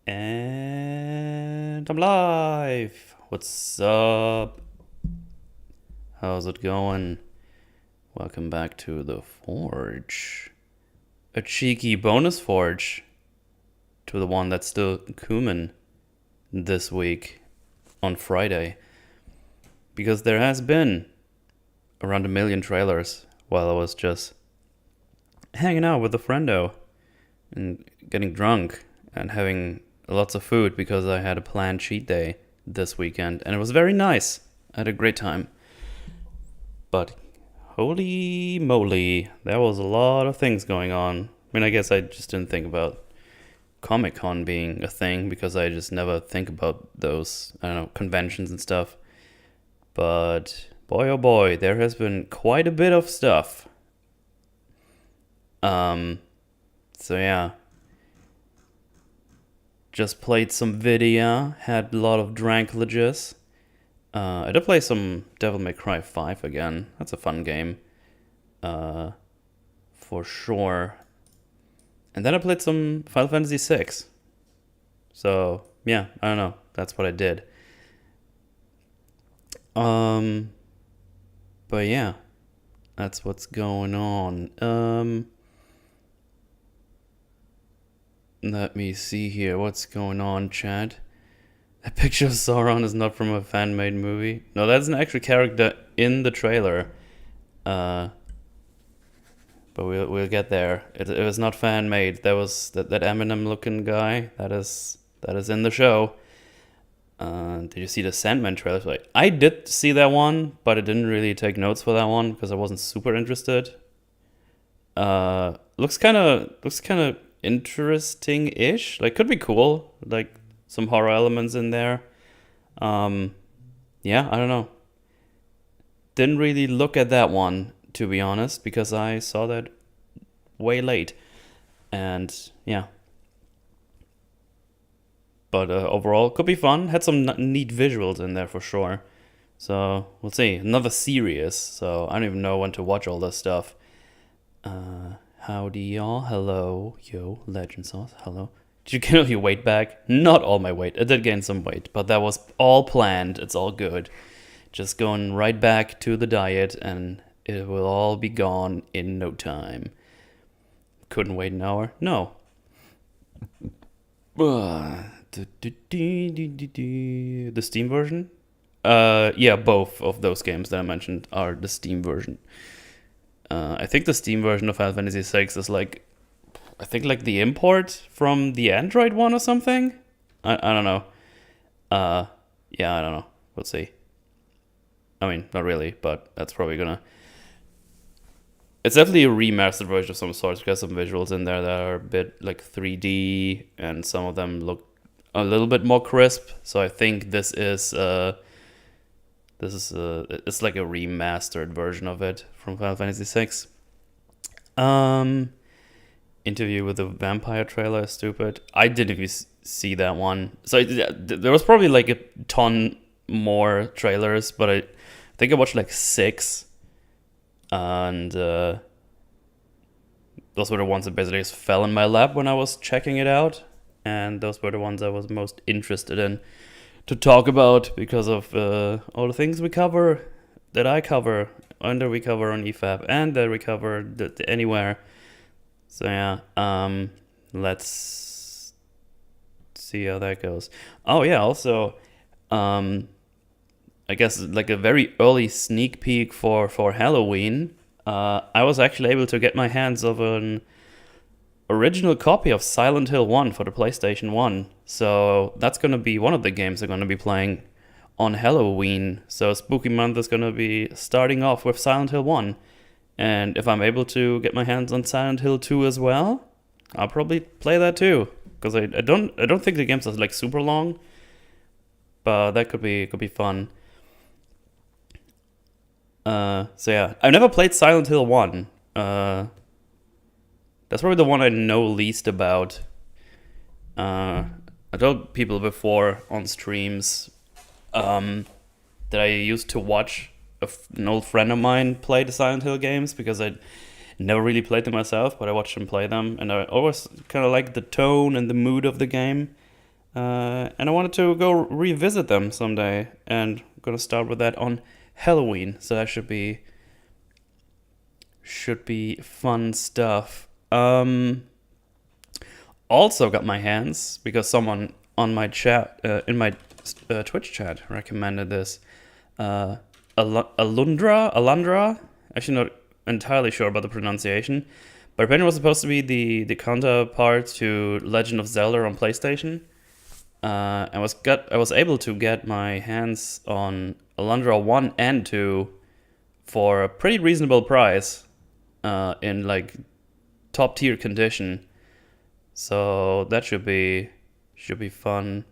And I'm live. What's up? How's it going? Welcome back to the Forge. A cheeky bonus Forge to the one that's still cumin this week on Friday. Because there has been around 1 million trailers while I was just hanging out with a friendo and getting drunk and having lots of food because I had a planned cheat day this weekend and it was very nice. I had a great time. But holy moly, there was a lot of things going on. I mean, I guess I just didn't think about Comic-Con being a thing because I just never think about those, I don't know, conventions and stuff. But boy oh boy, there has been quite a bit of stuff. So yeah. Just played some Vidya, had a lot of Drankolages. I did play some Devil May Cry 5 again. That's a fun game. For sure. And then I played some Final Fantasy 6. So, yeah, I don't know. That's what I did. But yeah, that's what's going on. Let me see here. What's going on, chat? That picture of Sauron is not from a fan-made movie. No, that's an actual character in the trailer. But we'll get there. It was not fan-made. That was that Eminem-looking guy. That is in the show. Did you see the Sandman trailer? Like, I did see that one, but I didn't really take notes for that one because I wasn't super interested. Looks kind of interesting-ish. Like, could be cool. Like, some horror elements in there. Yeah, I don't know. Didn't really look at that one, to be honest, because I saw that way late. And, yeah. But overall, could be fun. Had some neat visuals in there for sure. So, we'll see. Another series, so I don't even know when to watch all this stuff. Howdy, y'all. Hello. Yo, Legend Sauce. Hello. Did you gain all your weight back? Not all my weight. I did gain some weight, but that was all planned. It's all good. Just going right back to the diet, and it will all be gone in no time. Couldn't wait an hour? No. The Steam version? Yeah, both of those games that I mentioned are the Steam version. I think the Steam version of Final Fantasy VI is like the import from the Android one or something. I don't know. Yeah, I don't know. We'll see. I mean, not really, but that's probably gonna. It's definitely a remastered version of some sort. There's some visuals in there that are a bit like 3D, and some of them look a little bit more crisp. So I think it's like a remastered version of it from Final Fantasy VI. Interview with the Vampire trailer is stupid. I didn't even see that one. So there was probably like a ton more trailers, but I think I watched like 6. And those were the ones that basically just fell in my lap when I was checking it out. And those were the ones I was most interested in to talk about because of all the things we cover, that I cover, and that we cover on EFAP, and that we cover anywhere. So yeah, let's see how that goes. Oh yeah, also, I guess like a very early sneak peek for Halloween. I was actually able to get my hands of an original copy of Silent Hill 1 for the PlayStation 1. So that's going to be one of the games I'm going to be playing on Halloween. So Spooky Month is going to be starting off with Silent Hill 1. And if I'm able to get my hands on Silent Hill 2 as well, I'll probably play that too. Because I don't think the games are like super long. But that could be fun. So yeah, I've never played Silent Hill 1. That's probably the one I know least about. I told people before on streams that I used to watch an old friend of mine play the Silent Hill games because I never really played them myself, but I watched him play them, and I always kind of liked the tone and the mood of the game. And I wanted to go revisit them someday, and I'm gonna start with that on Halloween. So that should be fun stuff. Also got my hands, because someone on my chat, in my Twitch chat, recommended this. Alundra. Actually, not entirely sure about the pronunciation, but apparently it was supposed to be the counterpart to Legend of Zelda on PlayStation. I was able to get my hands on Alundra 1 and 2 for a pretty reasonable price, in like top tier condition. So that should be fun.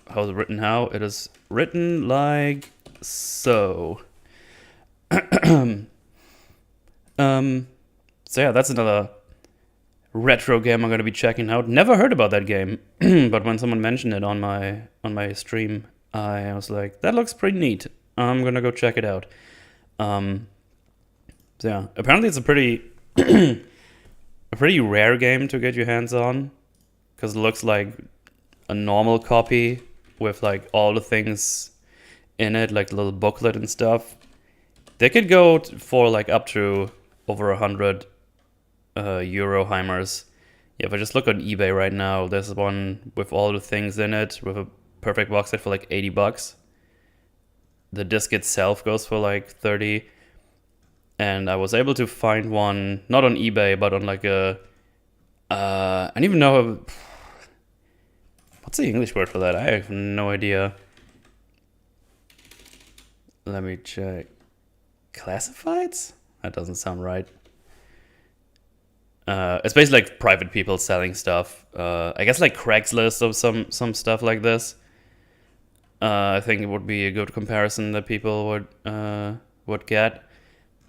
How's it written? How it is written like so. So yeah, that's another retro game I'm gonna be checking out. Never heard about that game, but when someone mentioned it on my stream, I was like, that looks pretty neat. I'm gonna go check it out. So yeah, apparently it's a pretty a pretty rare game to get your hands on, because it looks like a normal copy with like all the things in it, like the little booklet and stuff. They could go for like up to over 100 Euroheimers. Yeah, if I just look on eBay right now, there's one with all the things in it with a perfect box set for like $80. The disc itself goes for like 30. And I was able to find one, not on eBay, but on like a, I don't even know, what's the English word for that? I have no idea. Let me check. Classifieds? That doesn't sound right. It's basically like private people selling stuff. I guess like Craigslist or some stuff like this. I think it would be a good comparison that people would get.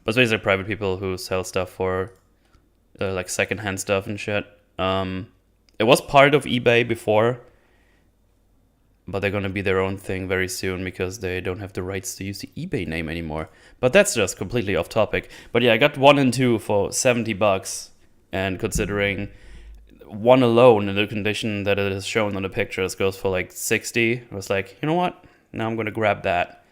But it's basically private people who sell stuff for like secondhand stuff and shit. It was part of eBay before, but they're gonna be their own thing very soon because they don't have the rights to use the eBay name anymore. But that's just completely off topic. But yeah, I got 1 and 2 for $70, and considering one alone in the condition that it is shown on the pictures goes for like 60, I was like, you know what? Now I'm gonna grab that.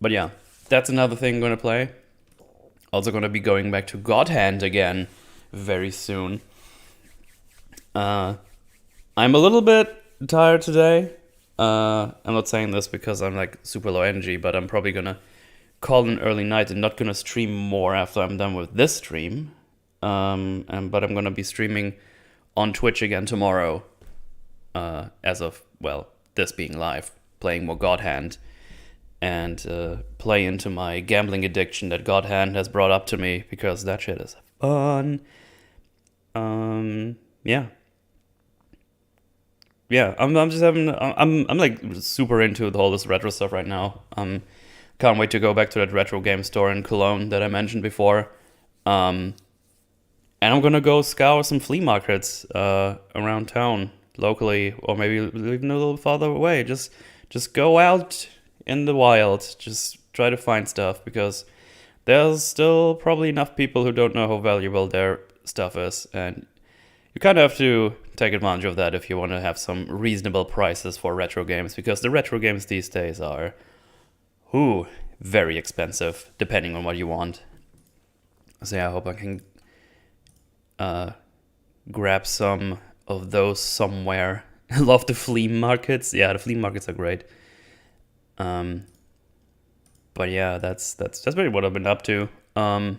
But yeah, that's another thing I'm gonna play. Also gonna be going back to God Hand again very soon. I'm a little bit tired today. I'm not saying this because I'm like super low energy, but I'm probably gonna call an early night and not gonna stream more after I'm done with this stream. But I'm gonna be streaming on Twitch again tomorrow. As of, well, this being live, playing more God Hand. And play into my gambling addiction that God Hand has brought up to me, because that shit is fun. Yeah. Yeah, I'm just having, I'm like super into all this retro stuff right now. Can't wait to go back to that retro game store in Cologne that I mentioned before. And I'm gonna go scour some flea markets around town, locally, or maybe even a little farther away. Just go out in the wild, just try to find stuff, because there's still probably enough people who don't know how valuable their stuff is, and you kind of have to take advantage of that if you want to have some reasonable prices for retro games, because the retro games these days are very expensive, depending on what you want. So yeah, I hope I can grab some of those somewhere. I love the flea markets. Yeah, the flea markets are great. But yeah, that's really what I've been up to. Other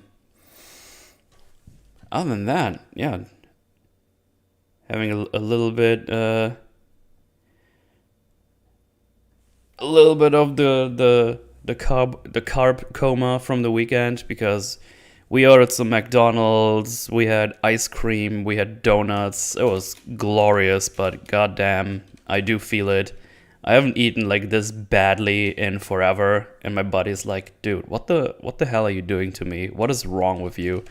than that, yeah, having a little bit of the carb coma from the weekend, because we ordered some McDonald's, we had ice cream, we had donuts. It was glorious, but goddamn, I do feel it. I haven't eaten like this badly in forever, and my body's like, dude, what the hell are you doing to me? What is wrong with you?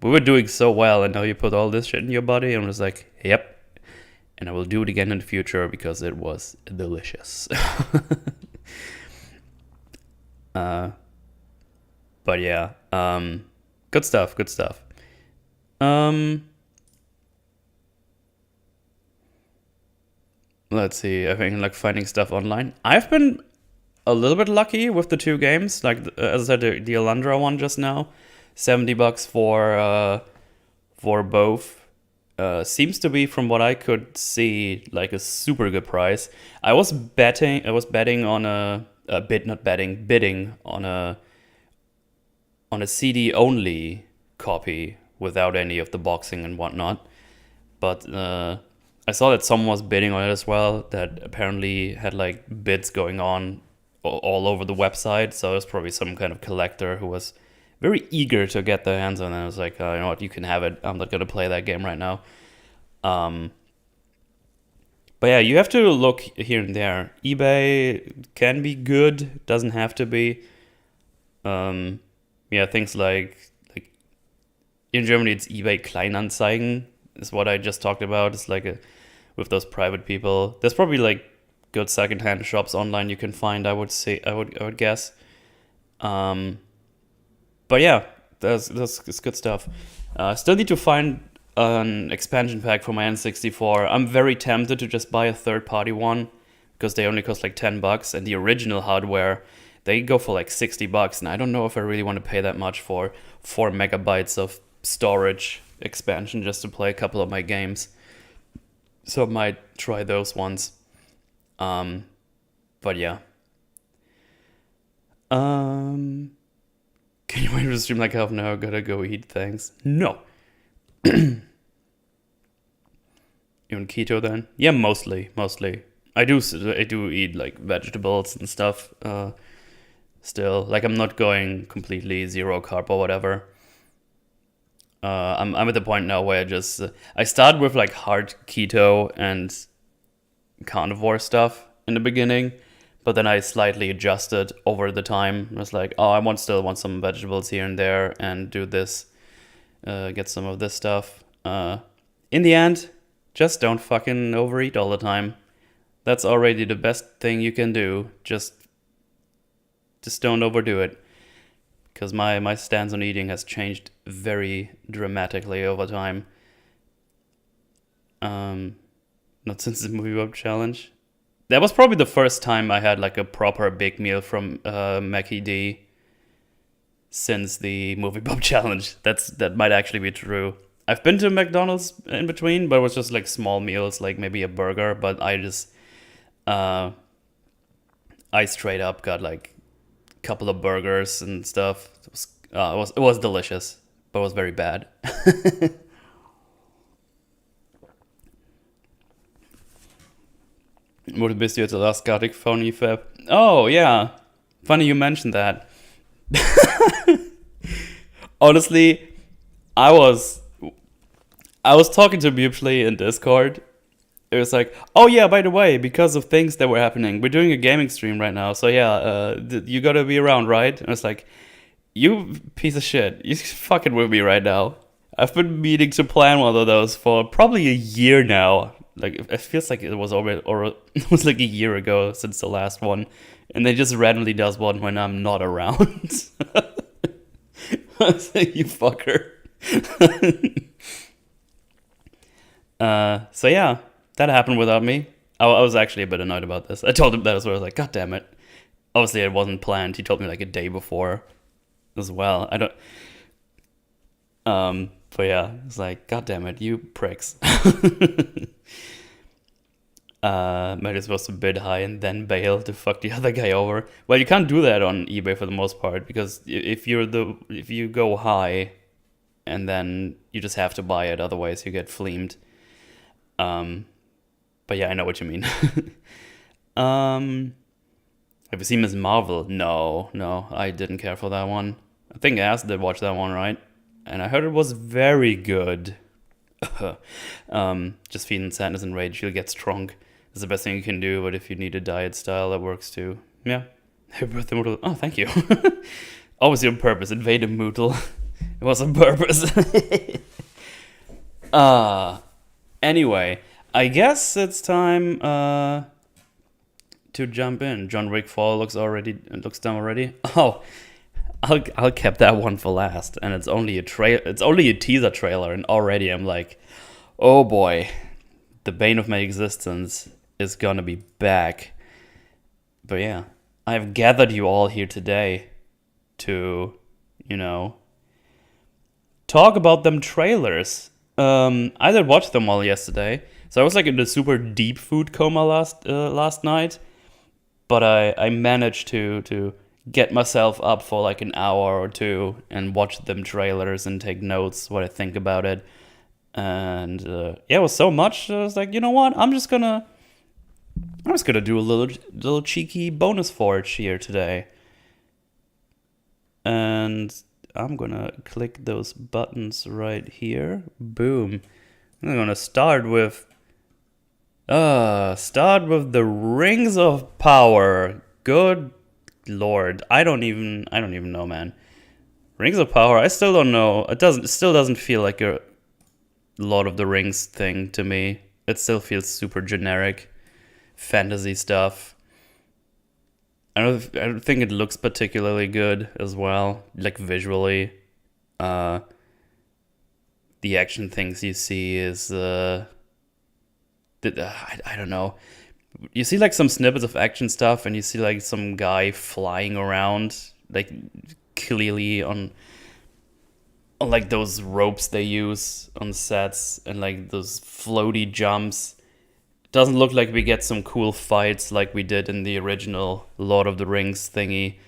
We were doing so well, and now you put all this shit in your body. And I was like, yep, and I will do it again in the future because it was delicious. But yeah, good stuff, good stuff. Let's see. I think like finding stuff online. I've been a little bit lucky with the two games. Like as I said, the Alundra one just now, $70 for both. Seems to be, from what I could see, like a super good price. I was betting on bidding on a CD only copy without any of the boxing and whatnot. But I saw that someone was bidding on it as well. That apparently had like bids going on all over the website. So it was probably some kind of collector who was very eager to get their hands on it. I was like, you know what, you can have it. I'm not gonna play that game right now. But yeah, you have to look here and there. eBay can be good, doesn't have to be. Yeah, things like in Germany it's eBay Kleinanzeigen is what I just talked about. It's like with those private people. There's probably like good secondhand shops online you can find. I would guess. But yeah, that's good stuff. Still need to find an expansion pack for my N64. I'm very tempted to just buy a third-party one because they only cost like $10, and the original hardware they go for like $60, and I don't know if I really want to pay that much for 4 megabytes of storage expansion just to play a couple of my games. So I might try those ones. But yeah. Can you wait to stream like half an hour? Gotta go eat, thanks. No. You on keto then? Yeah, mostly. I do eat like vegetables and stuff. Still, like I'm not going completely zero carb or whatever. I'm at the point now where I start with like hard keto and carnivore stuff in the beginning, but then I slightly adjusted over the time. I was like, oh, I still want some vegetables here and there and do this, get some of this stuff. In the end, just don't fucking overeat all the time. That's already the best thing you can do. Just don't overdo it. Because my stance on eating has changed very dramatically over time. Not since the Movie Bob Challenge. That was probably the first time I had like a proper big meal from Mackie D since the Movie Bob Challenge. That might actually be true. I've been to McDonald's in between, but it was just like small meals, like maybe a burger. But I straight up got like couple of burgers and stuff. It was delicious, but it was very bad. What bist du jetzt last Gartic phony fab? Oh yeah, funny you mentioned that. Honestly, I was talking to Bupley in Discord. It was like, oh yeah, by the way, because of things that were happening, we're doing a gaming stream right now. So yeah, you gotta be around, right? And it's like, you piece of shit, you fucking with me right now. I've been meaning to plan one of those for probably a year now. Like it feels like it was already, or it was like a year ago since the last one, and they just randomly does one when I'm not around. I was like, you fucker. So yeah. That happened without me. I was actually a bit annoyed about this. I told him that as well. I was like, God damn it. Obviously, it wasn't planned. He told me like a day before as well. I don't... But yeah, it's like, God damn it, you pricks. Might as well bid high and then bail to fuck the other guy over. Well, you can't do that on eBay for the most part, because if you go high and then you just have to buy it, otherwise you get fleamed. But yeah, I know what you mean. Have you seen Ms. Marvel? No, I didn't care for that one. I think Ass did watch that one, right? And I heard it was very good. Just feeding sadness and rage, you'll get strong. It's the best thing you can do, but if you need a diet style, that works too. Yeah. Happy birthday, Moodle. Oh, thank you. Obviously on purpose. Invade a Moodle. It was on purpose. Anyway, I guess it's time to jump in. John Wick 4 looks done already. Oh, I'll keep that one for last, and it's only a teaser trailer, and already I'm like, oh boy, the bane of my existence is gonna be back. But yeah, I've gathered you all here today to, talk about them trailers. I did watch them all yesterday, so I was like in a super deep food coma last night, but I managed to get myself up for like an hour or two and watch them trailers and take notes what I think about it. And yeah, it was so much. I was like, you know what? I'm just gonna do a little cheeky bonus forge here today, and I'm gonna click those buttons right here. Boom. I'm gonna start with the Rings of Power. Good Lord, I don't even know, man. Rings of Power. I still don't know. It still doesn't feel like a Lord of the Rings thing to me. It still feels super generic fantasy stuff. I don't think it looks particularly good as well, like visually. The action things you see is I don't know. You see like some snippets of action stuff, and you see like some guy flying around, like clearly on like those ropes they use on sets, and like those floaty jumps. Doesn't look like we get some cool fights like we did in the original Lord of the Rings thingy.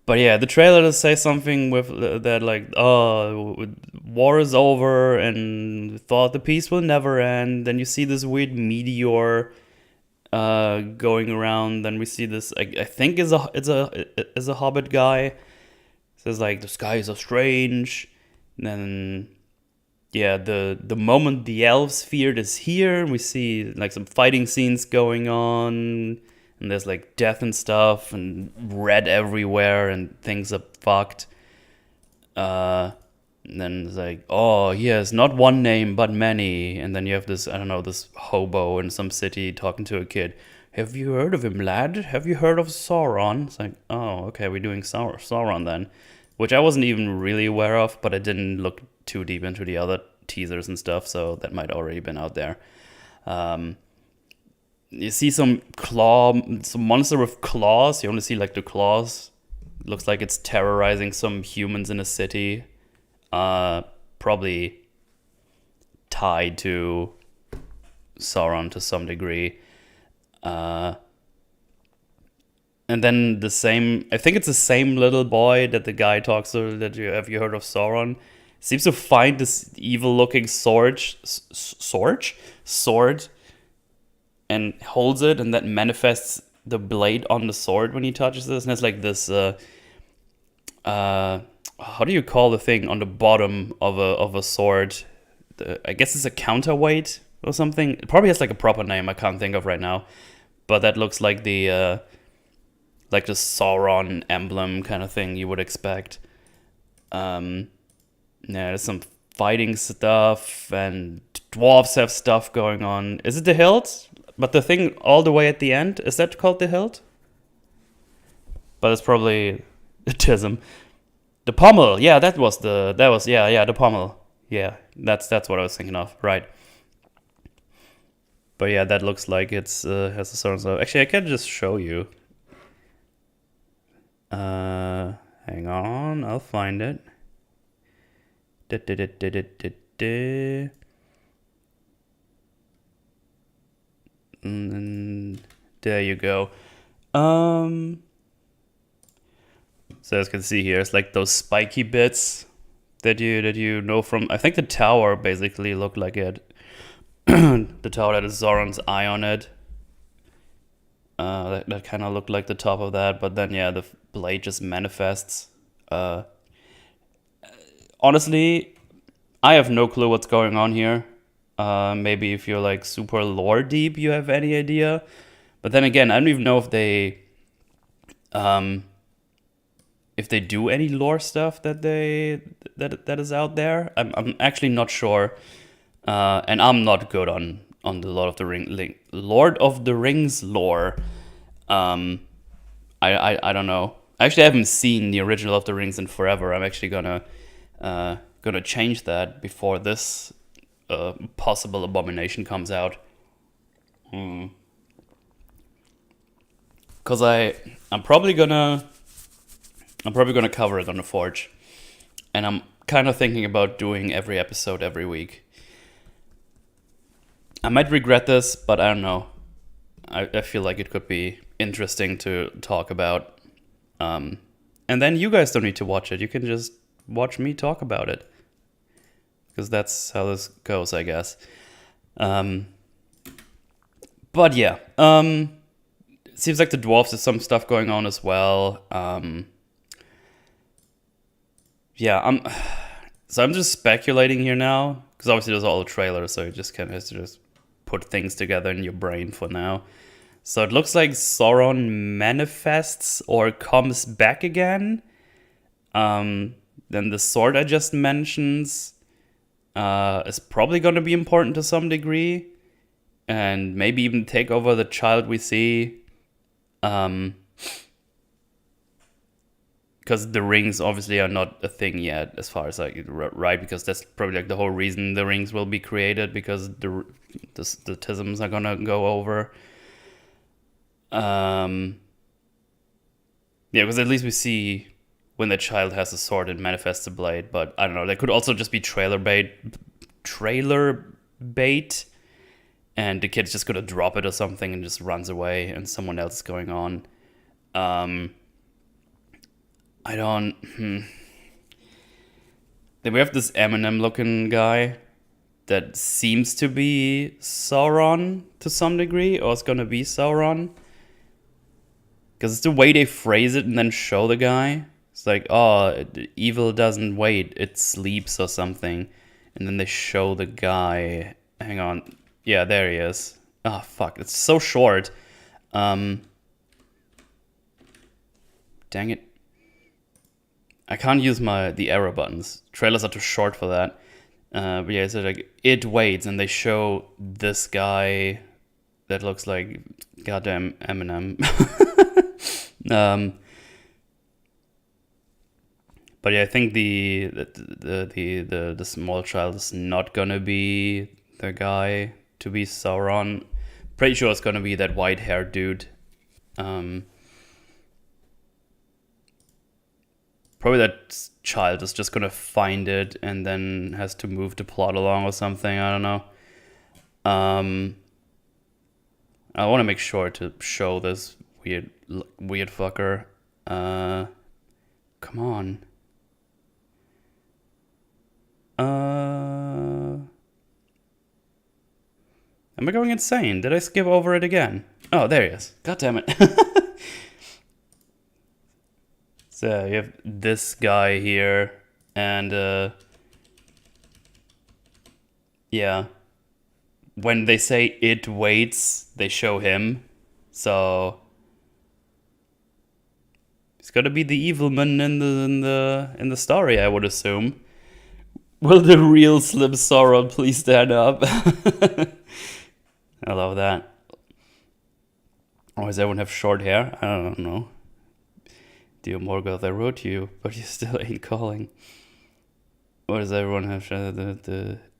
But yeah, the trailer does say something with that, like, oh, war is over and thought the peace will never end. Then you see this weird meteor going around. Then we see this, I think is a Hobbit guy. Says like, the skies are strange. And then yeah, the moment the elves feared is here. We see like some fighting scenes going on, and there's like death and stuff, and red everywhere, and things are fucked. And then it's like, oh yes, not one name but many. And then you have this, I don't know, this hobo in some city talking to a kid. Have you heard of him, lad? Have you heard of Sauron? It's like, oh, okay, we're doing Sauron then. Which I wasn't even really aware of, but I didn't look too deep into the other teasers and stuff, so that might already been out there. You see some monster with claws. You only see like the claws. It looks like it's terrorizing some humans in a city. Probably tied to Sauron to some degree. And then I think it's the same little boy that the guy talks to, have you heard of Sauron? Seems to find this evil-looking sword, and holds it, and that manifests the blade on the sword when he touches this. And it's like this, how do you call the thing on the bottom of a sword? I guess it's a counterweight or something. It probably has like a proper name I can't think of right now. But that looks like the Sauron emblem kind of thing you would expect. Yeah, there's some fighting stuff, and dwarves have stuff going on. Is it the hilt? But the thing all the way at the end, is that called the hilt? But it's probably the tism. The pommel, yeah, the pommel. Yeah, that's what I was thinking of, right. But yeah, that looks like it's has a certain stuff. Actually, I can just show you. Hang on, I'll find it. And there you go. So as you can see here, it's like those spiky bits that you know from. I think the tower basically looked like it. The tower that has Sauron's eye on it. That kind of looked like the top of that, but then yeah, the blade just manifests. Honestly, I have no clue what's going on here. Maybe if you're like super lore deep, you have any idea. But then again, I don't even know if they do any lore stuff that is out there. I'm actually not sure, and I'm not good on the Lord of the Rings lore. I don't know. I actually haven't seen the original of the Rings in forever. I'm actually gonna change that before this possible abomination comes out. Cause I'm probably gonna cover it on the Forge, and I'm kind of thinking about doing every episode every week. I might regret this, but I don't know. I feel like it could be interesting to talk about. And then you guys don't need to watch it. You can just watch me talk about it. Because that's how this goes, I guess. But yeah. It seems like the dwarves, there's some stuff going on as well. So I'm just speculating here now. Because obviously there's all the trailers, so you just kind of have to just put things together in your brain for now. So it looks like Sauron manifests or comes back again. Then the sword I just mentioned is probably going to be important to some degree. And maybe even take over the child we see. Because the rings obviously are not a thing yet, as far as right? Because that's probably like the whole reason the rings will be created, because the tisms are gonna go over. Yeah, because at least we see when the child has a sword and manifests a blade. But I don't know. That could also just be trailer bait, and the kid's just gonna drop it or something and just runs away, and someone else is going on. I don't. Then we have this Eminem-looking guy that seems to be Sauron to some degree, or it's gonna be Sauron. Because it's the way they phrase it and then show the guy. It's like, oh, evil doesn't wait, it sleeps or something. And then they show the guy. Hang on. Yeah, there he is. Oh, fuck. It's so short. Dang it. I can't use the arrow buttons. Trailers are too short for that. But yeah, it's like, it waits, and they show this guy that looks like goddamn Eminem. But yeah, I think the small child is not gonna be the guy to be Sauron. Pretty sure it's gonna be that white-haired dude. Probably that child is just gonna find it and then has to move the plot along or something. I don't know. I want to make sure to show this weird fucker. Come on. Am I going insane? Did I skip over it again? Oh, there he is. God damn it. So you have this guy here, and yeah. When they say it waits, they show him. So he's gotta be the evil man in the story, I would assume. Will the real Slim Sauron please stand up? I love that. Or does everyone have short hair? I don't know. Dear Morgoth, I wrote you, but you still ain't calling. Or does everyone have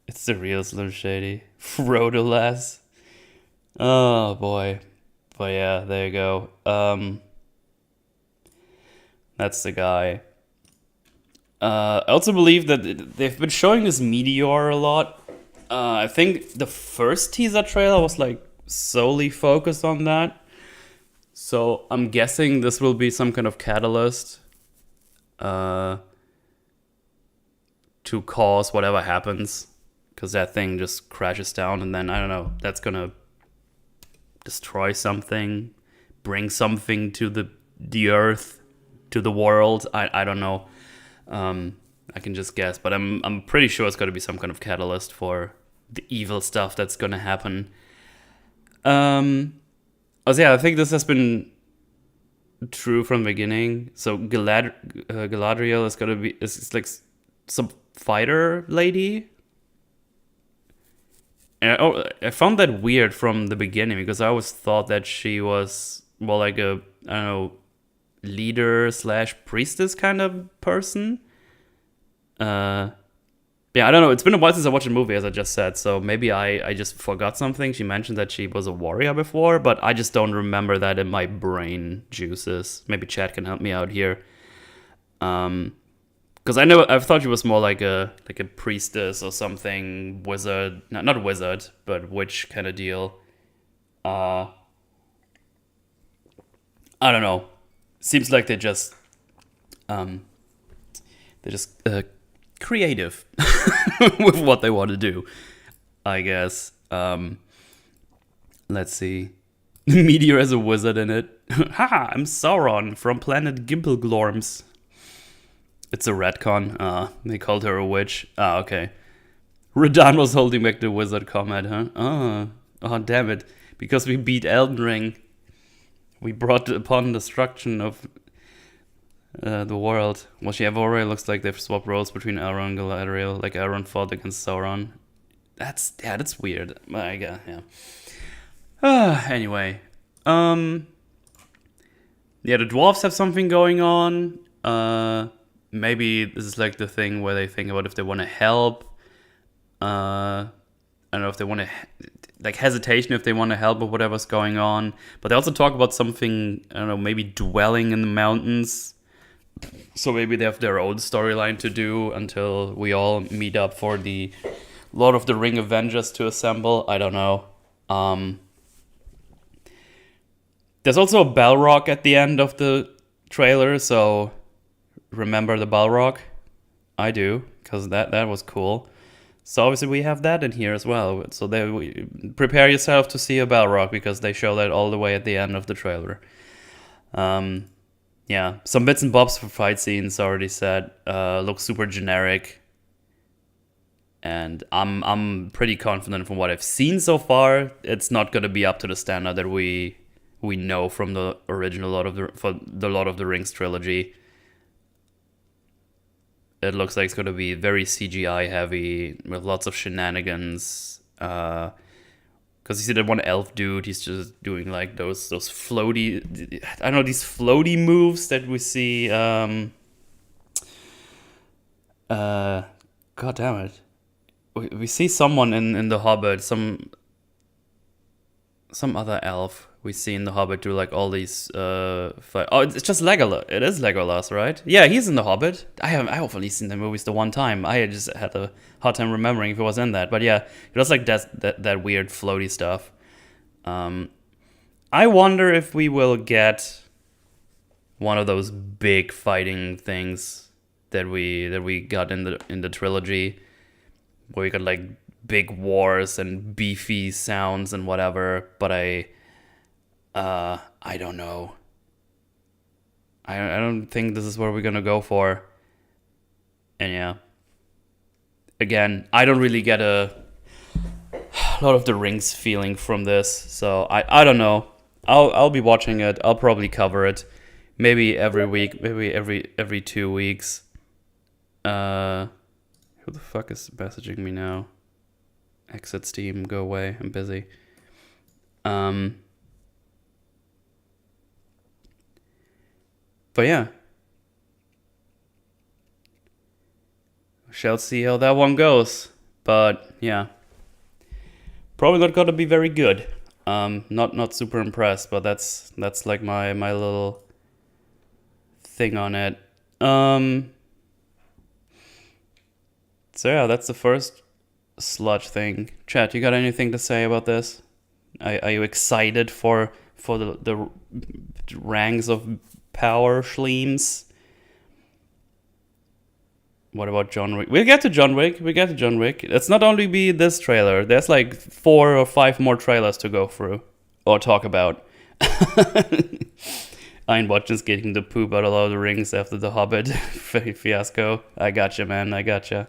it's the real Slim Shady. Frodo lass. Oh boy. But yeah, there you go. That's the guy. I also believe that they've been showing this meteor a lot. I think the first teaser trailer was like solely focused on that. So I'm guessing this will be some kind of catalyst to cause whatever happens. Because that thing just crashes down, and then, I don't know, that's gonna destroy something, bring something to the earth, to the world. I don't know. I can just guess, but I'm pretty sure it's gonna be some kind of catalyst for the evil stuff that's gonna happen. Yeah, I think this has been true from the beginning. So Galadriel is gonna be is like some fighter lady. And I found that weird from the beginning, because I always thought that she was more like a, I don't know, leader slash priestess kind of person. Yeah, I don't know. It's been a while since I watched the movie, as I just said, so maybe I just forgot something. She mentioned that she was a warrior before, but I just don't remember that in my brain juices. Maybe Chad can help me out here. Because I thought she was more like a priestess or something, wizard, not wizard, but witch kind of deal. I don't know. Seems like they're just creative with what they want to do, I guess. Let's see. Meteor has a wizard in it. Haha, I'm Sauron from planet Gimpelglorms. It's a retcon. They called her a witch. Okay. Radahn was holding back the wizard comment, huh? Oh, damn it. Because we beat Elden Ring, we brought upon destruction of the world. Well, she already looks like they've swapped roles between Elrond and Galadriel, like Elrond fought against Sauron. That's weird. I guess, yeah. Anyway, yeah, the dwarves have something going on. Maybe this is like the thing where they think about if they want to help. I don't know if they want to, like, hesitation if they want to help with whatever's going on. But they also talk about something, I don't know, maybe dwelling in the mountains. So maybe they have their own storyline to do until we all meet up for the Lord of the Ring Avengers to assemble. I don't know. There's also a Balrog at the end of the trailer, so remember the Balrog? I do, because that was cool. So obviously we have that in here as well. So prepare yourself to see a Balrog, because they show that all the way at the end of the trailer. Yeah, some bits and bobs for fight scenes already said. Look super generic. And I'm pretty confident from what I've seen so far, it's not going to be up to the standard that we know from the original Lord of the Rings trilogy. It looks like it's going to be very CGI heavy with lots of shenanigans. Because you see that one elf dude, he's just doing like those floaty, I don't know, these floaty moves that we see. God damn it. We see someone in The Hobbit, some other elf we see in The Hobbit do like all these it's just Legolas. It is Legolas, right? Yeah, he's in The Hobbit. I've only seen the movies the one time. I just had a hard time remembering if he was in that. But yeah, it was like that weird floaty stuff. I wonder if we will get one of those big fighting things that we got in the trilogy, where we got like big wars and beefy sounds and whatever. But I don't know. I don't think this is what we're gonna go for. And yeah, again, I don't really get a Lord of the Rings feeling from this, so I don't know. I'll be watching it. I'll probably cover it, maybe every week, maybe every 2 weeks. Who the fuck is messaging me now? Exit Steam, go away. I'm busy. But yeah, shall see how that one goes. But yeah, probably not gonna be very good. Not super impressed, but that's like my little thing on it. So yeah, that's the first sludge thing. Chat, you got anything to say about this? Are you excited for the ranks of power schleems? What about John Wick? We'll get to John Wick. Let's not only be this trailer. There's like 4 or 5 more trailers to go through or talk about. I ain't watching getting the poop out of Lord of the Rings after the Hobbit fiasco. I gotcha, man. I gotcha.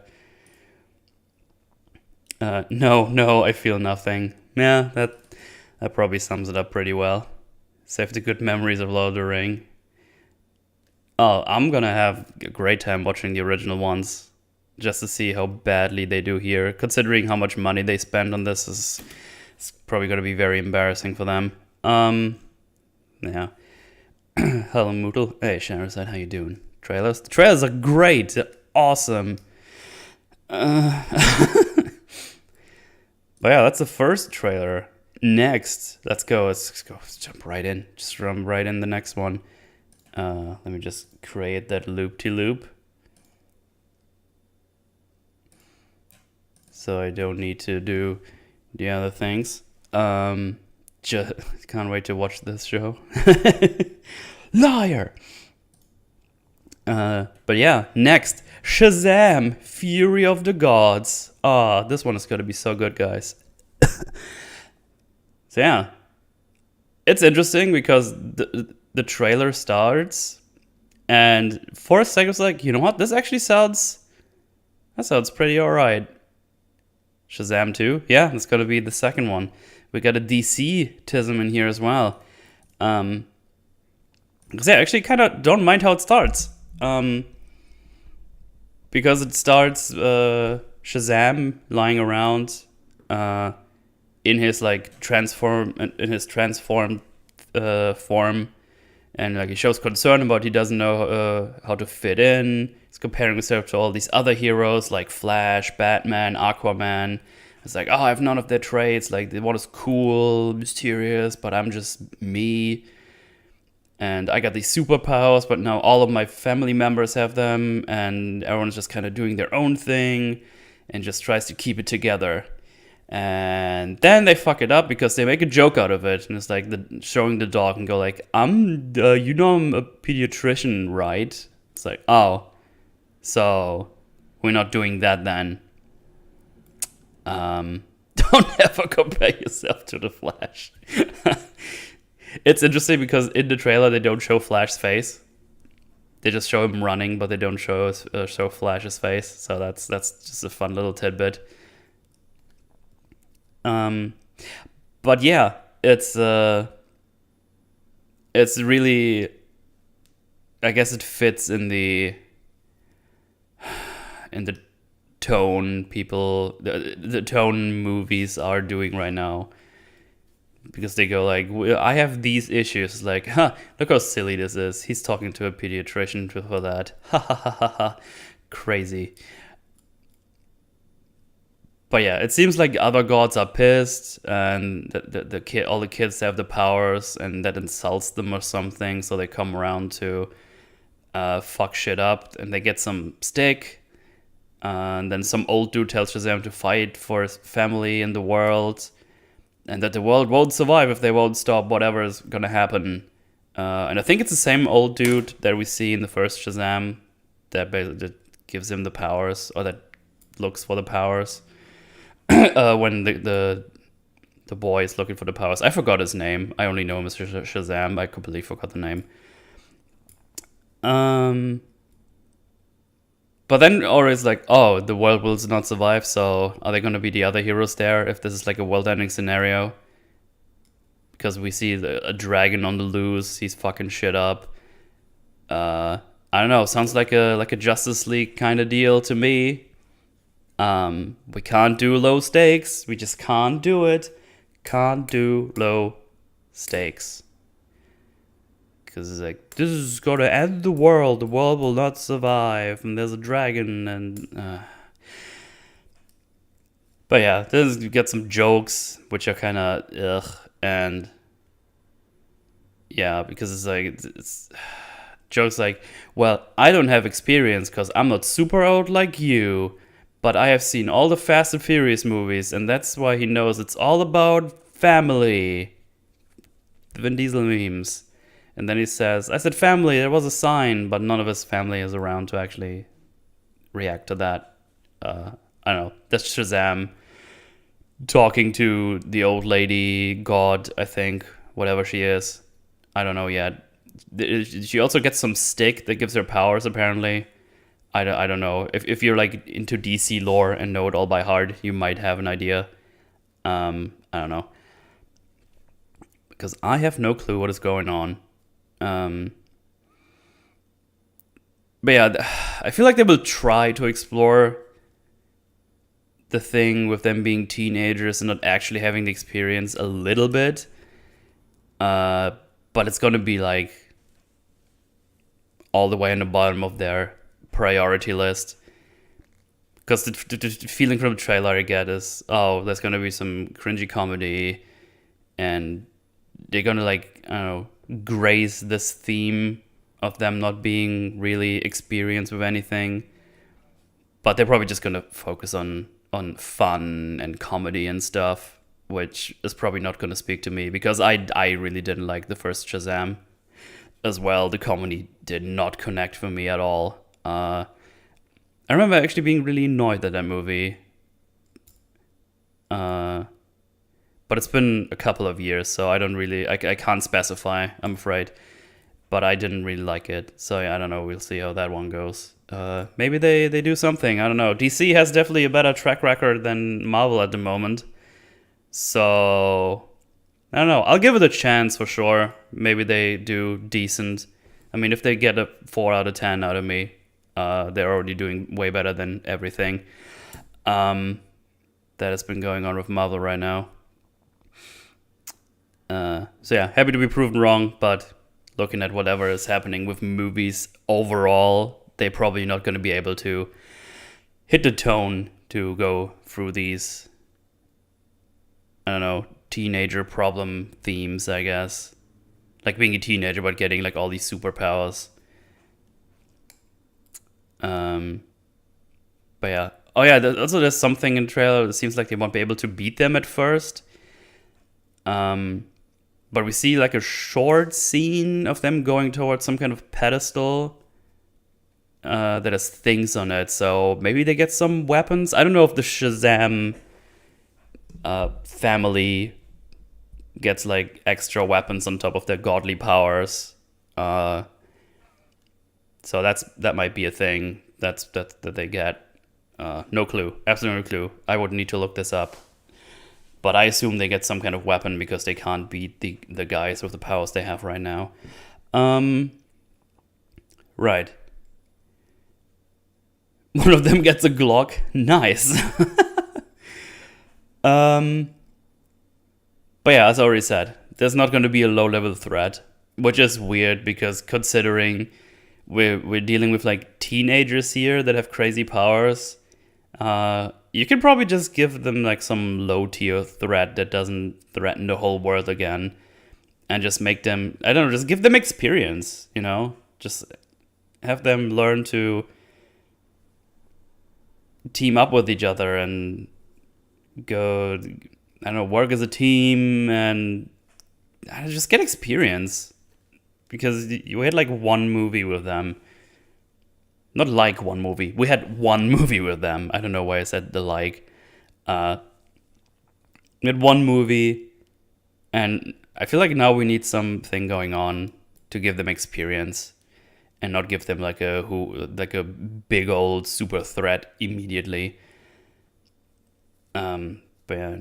No, I feel nothing. Yeah, that probably sums it up pretty well. Save the good memories of Lord of the Ring. Oh, I'm gonna have a great time watching the original ones, just to see how badly they do here. Considering how much money they spend on this, it's probably gonna be very embarrassing for them. Yeah. hello Moodle. Hey Sharazad, how you doing? Trailers? The trailers are great. They're awesome. But yeah, that's the first trailer. Next, let's go. Let's jump right in. Just jump right in the next one. Let me just create that loop-de-loop. So I don't need to do the other things. Just can't wait to watch this show. Liar! But yeah, next, Shazam Fury of the Gods. This one is gonna be so good, guys. So yeah, it's interesting because the trailer starts, and for a second I was like, you know what? This actually sounds pretty alright. Shazam 2, yeah, that's gonna be the second one. We got a DC-tism in here as well. Because yeah, I actually kind of don't mind how it starts. Because it starts Shazam lying around in his transformed form, and like he shows concern about he doesn't know how to fit in. He's comparing himself to all these other heroes like Flash, Batman, Aquaman. It's like, oh, I have none of their traits. Like, the one is cool, mysterious, but I'm just me. And I got these superpowers, but now all of my family members have them, and everyone's just kind of doing their own thing and just tries to keep it together. And then they fuck it up because they make a joke out of it, and it's like showing the dog and go like, I'm a pediatrician, right? It's like, oh, so we're not doing that then. Don't ever compare yourself to the Flash. It's interesting because in the trailer they don't show Flash's face. They just show him running, but they don't show Flash's face. So that's just a fun little tidbit. But yeah, it's really, I guess it fits in the tone the tone movies are doing right now, because they go like, I have these issues, like, look how silly this is, he's talking to a pediatrician for that, ha ha ha ha ha, crazy. But yeah, it seems like other gods are pissed, and all the kids have the powers, and that insults them or something, so they come around to fuck shit up, and they get some stick. And then some old dude tells Shazam to fight for his family and the world, and that the world won't survive if they won't stop whatever is gonna happen. And I think it's the same old dude that we see in the first Shazam that gives him the powers, or that looks for the powers. When the boy is looking for the powers. I forgot his name. I only know him as Shazam. I completely forgot the name. But then always like, oh, the world will not survive, so are they going to be the other heroes there if this is like a world-ending scenario? Because we see a dragon on the loose, he's fucking shit up. I don't know, sounds like a Justice League kind of deal to me. We can't do low stakes, we just can't do it. Can't do low stakes. Because it's like, this is going to end the world will not survive, and there's a dragon, and... But yeah, this get some jokes, which are kind of ugh, and... Yeah, because it's jokes like, well, I don't have experience because I'm not super old like you, but I have seen all the Fast and Furious movies, and that's why he knows it's all about family. The Vin Diesel memes. And then he says, I said family, there was a sign, but none of his family is around to actually react to that. I don't know. That's Shazam talking to the old lady, God, I think, whatever she is. I don't know yet. She also gets some stick that gives her powers, apparently. I don't know. If you're like into DC lore and know it all by heart, you might have an idea. I don't know. Because I have no clue what is going on. But yeah, I feel like they will try to explore the thing with them being teenagers and not actually having the experience a little bit. But it's going to be like all the way in the bottom of their priority list. Because the feeling from the trailer I get is, oh, there's gonna be some cringy comedy, and they're gonna like, I don't know, graze this theme of them not being really experienced with anything. But they're probably just gonna focus on fun and comedy and stuff, which is probably not gonna speak to me because I really didn't like the first Shazam as well. The comedy did not connect for me at all. I remember actually being really annoyed at that movie. But it's been a couple of years, so I don't really, I can't specify, I'm afraid. But I didn't really like it. So yeah, I don't know, we'll see how that one goes. Maybe they do something, I don't know. DC has definitely a better track record than Marvel at the moment. So, I don't know, I'll give it a chance for sure. Maybe they do decent. I mean, if they get a 4 out of 10 out of me, they're already doing way better than everything that has been going on with Marvel right now. So yeah, happy to be proven wrong, but looking at whatever is happening with movies overall, they're probably not going to be able to hit the tone to go through these, I don't know, teenager problem themes, I guess. Like being a teenager but getting like all these superpowers. But yeah. Oh yeah, also there's something in the trailer that seems like they won't be able to beat them at first. But we see like a short scene of them going towards some kind of pedestal that has things on it. So maybe they get some weapons. I don't know if the Shazam family gets like extra weapons on top of their godly powers. So that might be a thing that they get. No clue. Absolutely no clue. I would need to look this up. But I assume they get some kind of weapon because they can't beat the guys with the powers they have right now. Right. One of them gets a Glock. Nice. But yeah, as I already said, there's not going to be a low-level threat, which is weird because considering we're dealing with like teenagers here that have crazy powers, you can probably just give them like some low-tier threat that doesn't threaten the whole world again, and just make them, I don't know, just give them experience, you know? Just have them learn to team up with each other and go, I don't know, work as a team and just get experience. Because you had like one movie with them. Not like one movie. We had one movie with them. I don't know why I said the like. We had one movie, and I feel like now we need something going on to give them experience, and not give them like a big old super threat immediately. But yeah,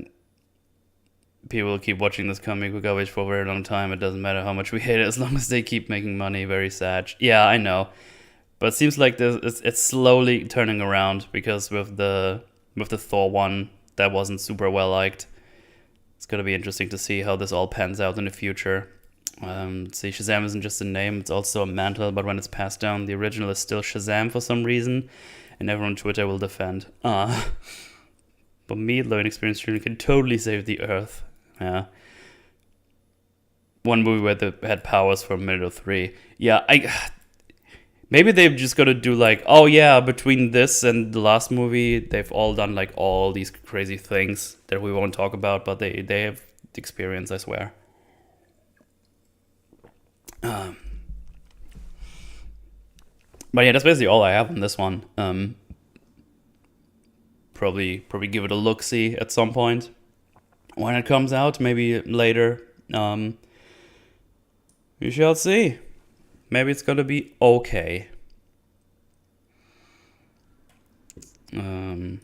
people will keep watching this comic book garbage for a very long time. It doesn't matter how much we hate it, as long as they keep making money. Very sad. Yeah, I know. But it seems like it's slowly turning around, because with the Thor one, that wasn't super well liked. It's gonna be interesting to see how this all pans out in the future. See, Shazam isn't just a name; it's also a mantle. But when it's passed down, the original is still Shazam for some reason, and everyone on Twitter will defend. But me, learning experience streaming can totally save the Earth. Yeah. One movie where they had powers for a minute or 3. Yeah, maybe they've just got to do like, oh yeah, between this and the last movie, they've all done like all these crazy things that we won't talk about, but they have experience, I swear. But yeah, that's basically all I have on this one. Probably give it a look-see at some point when it comes out, maybe later. We shall see. Maybe it's gonna be okay. One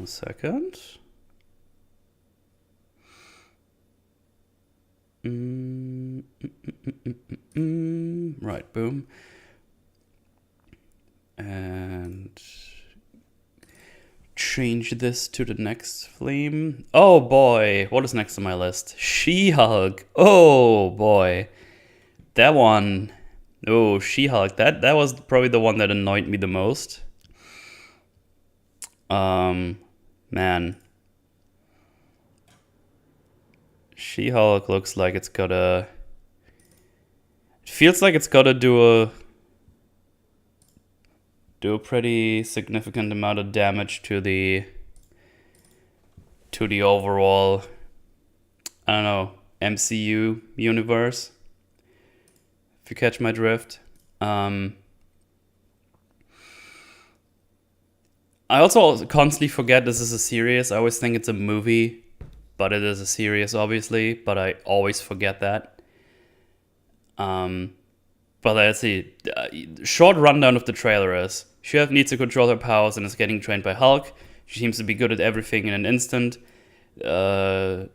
second. Right, boom. And change this to the next flame. Oh boy, what is next on my list? She-Hulk. Oh boy. That one. Oh, She-Hulk. That was probably the one that annoyed me the most. Man. She-Hulk looks like it's gotta... It feels like it's gotta do a pretty significant amount of damage to the overall, I don't know, MCU universe, if you catch my drift. I also constantly forget this is a series. I always think it's a movie, but it is a series, obviously, but I always forget that. But let's see. Short rundown of the trailer is She-Hulk needs to control her powers and is getting trained by Hulk. She seems to be good at everything in an instant. There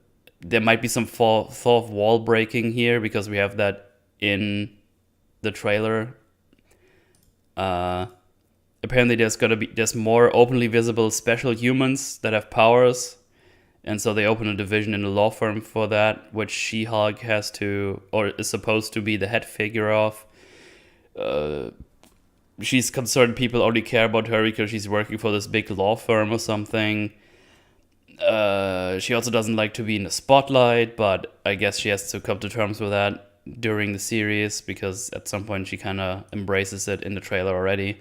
might be some fourth wall breaking here because we have that in the trailer. Apparently there's more openly visible special humans that have powers. And so they open a division in the law firm for that, which She-Hulk has to, or is supposed to be the head figure of. She's concerned people only care about her because she's working for this big law firm or something. She also doesn't like to be in the spotlight, but I guess she has to come to terms with that during the series because at some point she kind of embraces it in the trailer already.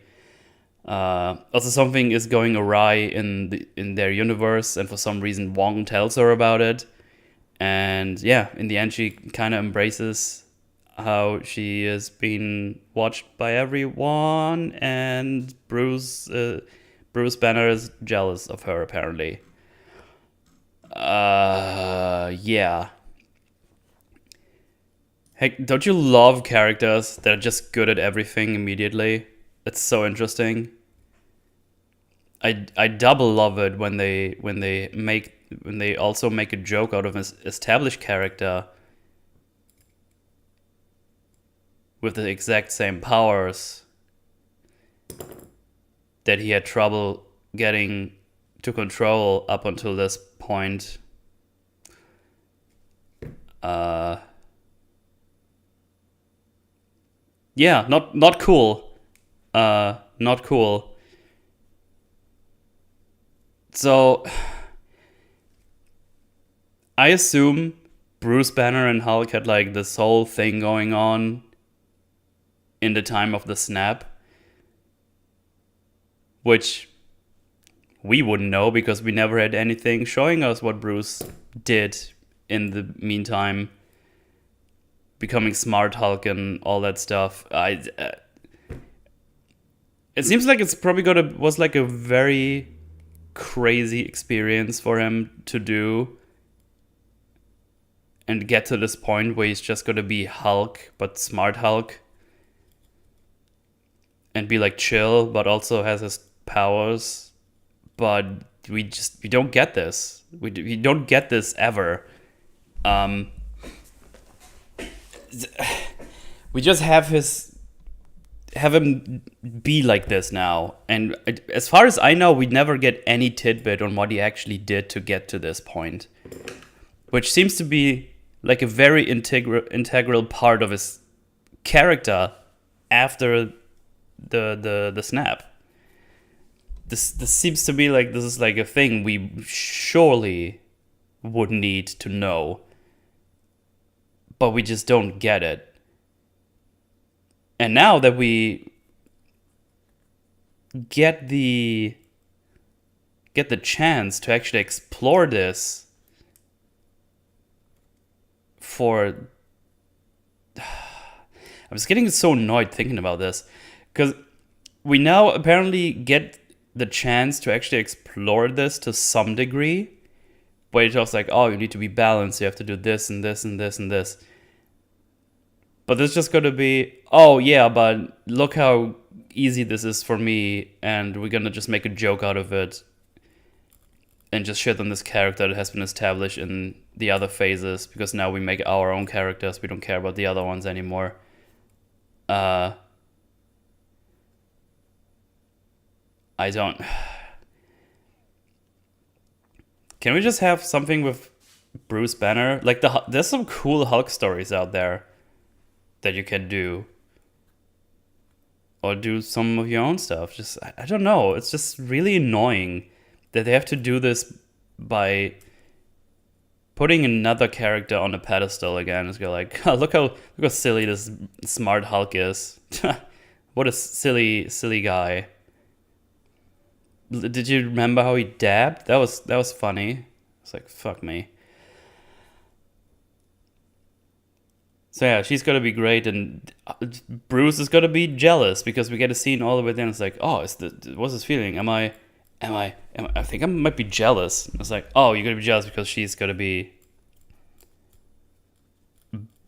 Also, something is going awry in their universe, and for some reason Wong tells her about it. And yeah, in the end, she kind of embraces how she is being watched by everyone, and Bruce Banner is jealous of her apparently. Yeah. Heck, don't you love characters that are just good at everything immediately? It's so interesting. I double love it when they also make a joke out of an established character with the exact same powers that he had trouble getting to control up until this point. Yeah, not cool. Not cool. So, I assume Bruce Banner and Hulk had like this whole thing going on in the time of the snap, which we wouldn't know because we never had anything showing us what Bruce did in the meantime, becoming Smart Hulk and all that stuff. It seems like it's probably was like a very crazy experience for him to do and get to this point where he's just gonna be Hulk, but Smart Hulk, and be like chill, but also has his powers. But we don't get this. We don't get this ever. We just have him be like this now. And as far as I know, we never get any tidbit on what he actually did to get to this point, which seems to be like a very integral part of his character after the snap. This seems to be like this is like a thing we surely would need to know, but we just don't get it. And now that we get the chance to actually explore this for... I'm just getting so annoyed thinking about this, because we now apparently get the chance to actually explore this to some degree, where it talks like, oh, you need to be balanced, you have to do this and this and this and this. But it's just going to be, oh yeah, but look how easy this is for me, and we're going to just make a joke out of it and just shit on this character that has been established in the other phases, because now we make our own characters, we don't care about the other ones anymore. I don't... Can we just have something with Bruce Banner? Like there's some cool Hulk stories out there that you can do. Or do some of your own stuff. Just I don't know. It's just really annoying that they have to do this by putting another character on a pedestal again. It's like, oh, look how silly this smart Hulk is. What a silly guy. Did you remember how he dabbed? That was funny. It's like, fuck me. So yeah, she's gonna be great, and Bruce is gonna be jealous because we get a scene all the way down. It's like, oh, what's his feeling? I think I might be jealous. It's like, oh, you're gonna be jealous because she's gonna be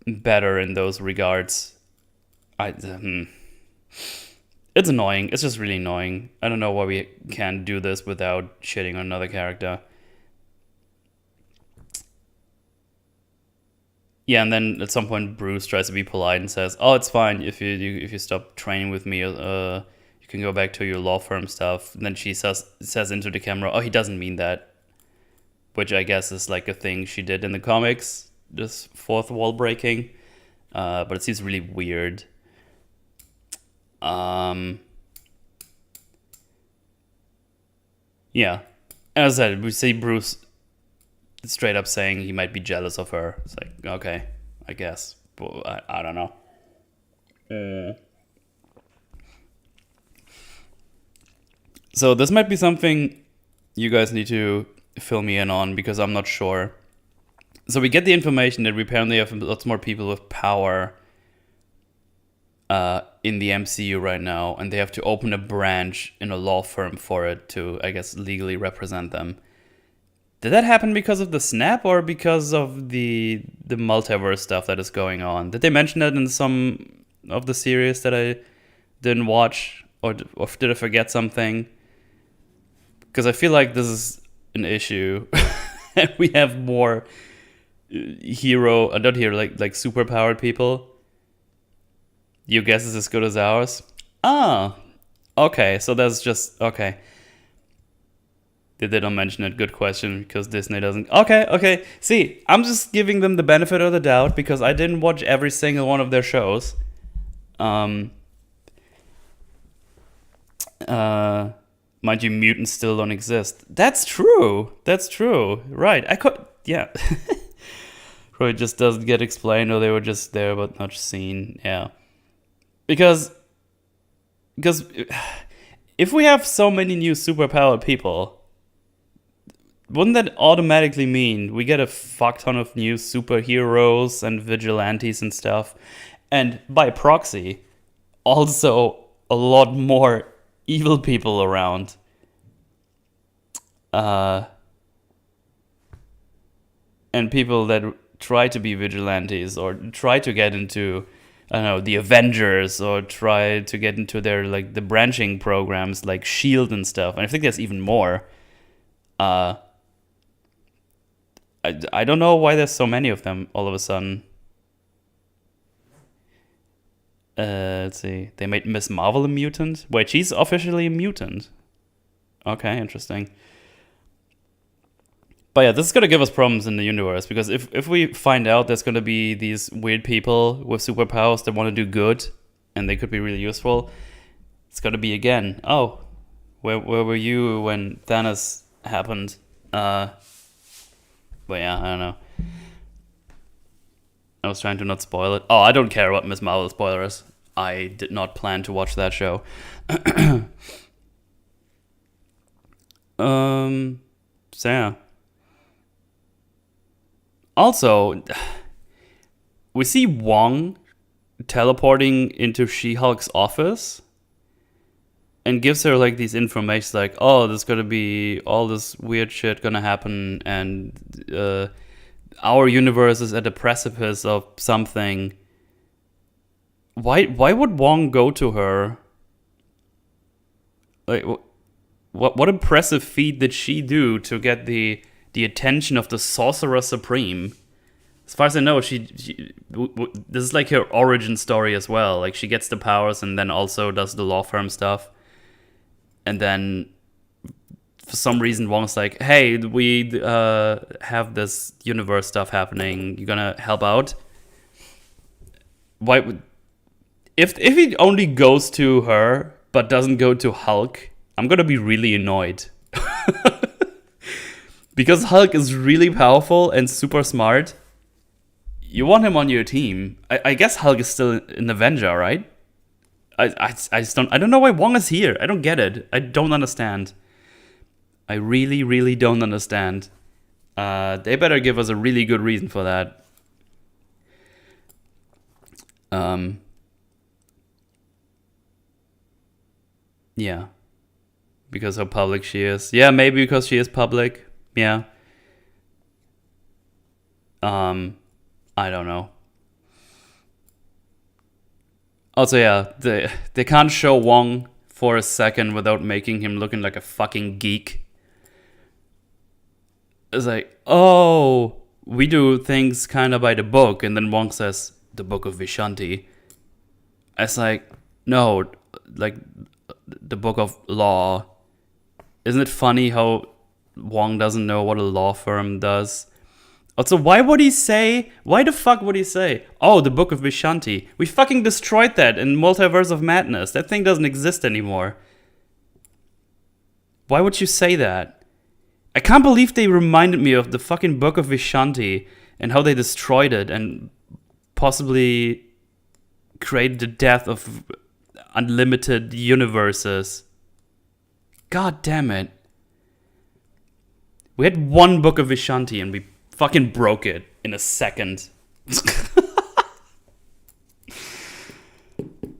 better in those regards. It's annoying. It's just really annoying. I don't know why we can't do this without shitting on another character. Yeah, and then at some point Bruce tries to be polite and says, "Oh, it's fine if you stop training with me. You can go back to your law firm stuff." And then she says into the camera, "Oh, he doesn't mean that," which I guess is like a thing she did in the comics, this fourth wall breaking. But it seems really weird. Yeah, as I said, we see Bruce straight up saying he might be jealous of her. It's like, okay, I guess. But I don't know. So this might be something you guys need to fill me in on because I'm not sure. So we get the information that we apparently have lots more people with power in the MCU right now, and they have to open a branch in a law firm for it to, I guess, legally represent them. Did that happen because of the snap or because of the multiverse stuff that is going on? Did they mention that in some of the series that I didn't watch? Or did I forget something? Because I feel like this is an issue. And we have more like superpowered people. Your guess is as good as ours? Ah, okay, so that's just, okay. They don't mention it. Good question, because Disney doesn't. Okay. See, I'm just giving them the benefit of the doubt because I didn't watch every single one of their shows. Mind you, mutants still don't exist. That's true. Right. Yeah. Probably just doesn't get explained, or they were just there but not seen. Yeah. Because if we have so many new superpowered people, wouldn't that automatically mean we get a fuck ton of new superheroes and vigilantes and stuff? And by proxy, also a lot more evil people around. And people that try to be vigilantes or try to get into, I don't know, the Avengers, or try to get into their, like, the branching programs like S.H.I.E.L.D. and stuff. And I think there's even more. I don't know why there's so many of them all of a sudden. Let's see. They made Miss Marvel a mutant? Wait, she's officially a mutant. Okay, interesting. But yeah, this is going to give us problems in the universe, because if we find out there's going to be these weird people with superpowers that want to do good, and they could be really useful, it's going to be again, oh, where were you when Thanos happened? But yeah, I don't know. I was trying to not spoil it. Oh, I don't care about Miss Marvel spoilers. I did not plan to watch that show. So yeah. Also, we see Wong teleporting into She-Hulk's office and gives her like these information like, oh, there's gonna be all this weird shit gonna happen, and our universe is at the precipice of something. Why would Wong go to her? Like, what impressive feat did she do to get the attention of the Sorcerer Supreme? As far as I know, she this is like her origin story as well. Like, she gets the powers and then also does the law firm stuff. And then for some reason Wong's like, hey, we have this universe stuff happening. You gonna help out? Why would if he only goes to her but doesn't go to Hulk, I'm gonna be really annoyed. Because Hulk is really powerful and super smart. You want him on your team. I guess Hulk is still an Avenger, right? I just don't know why Wong is here. I don't get it. I don't understand. I really, really don't understand. They better give us a really good reason for that. Yeah. Because how public she is. Yeah, maybe because she is public. Yeah. I don't know. Also, yeah, they can't show Wong for a second without making him looking like a fucking geek. It's like, oh, we do things kind of by the book, and then Wong says, the Book of Vishanti. It's like, no, like, the Book of Law. Isn't it funny how Wong doesn't know what a law firm does? Also, why the fuck would he say, oh, the Book of Vishanti? We fucking destroyed that in Multiverse of Madness. That thing doesn't exist anymore. Why would you say that? I can't believe they reminded me of the fucking Book of Vishanti and how they destroyed it and possibly created the death of unlimited universes. God damn it. We had one Book of Vishanti and we fucking broke it in a second.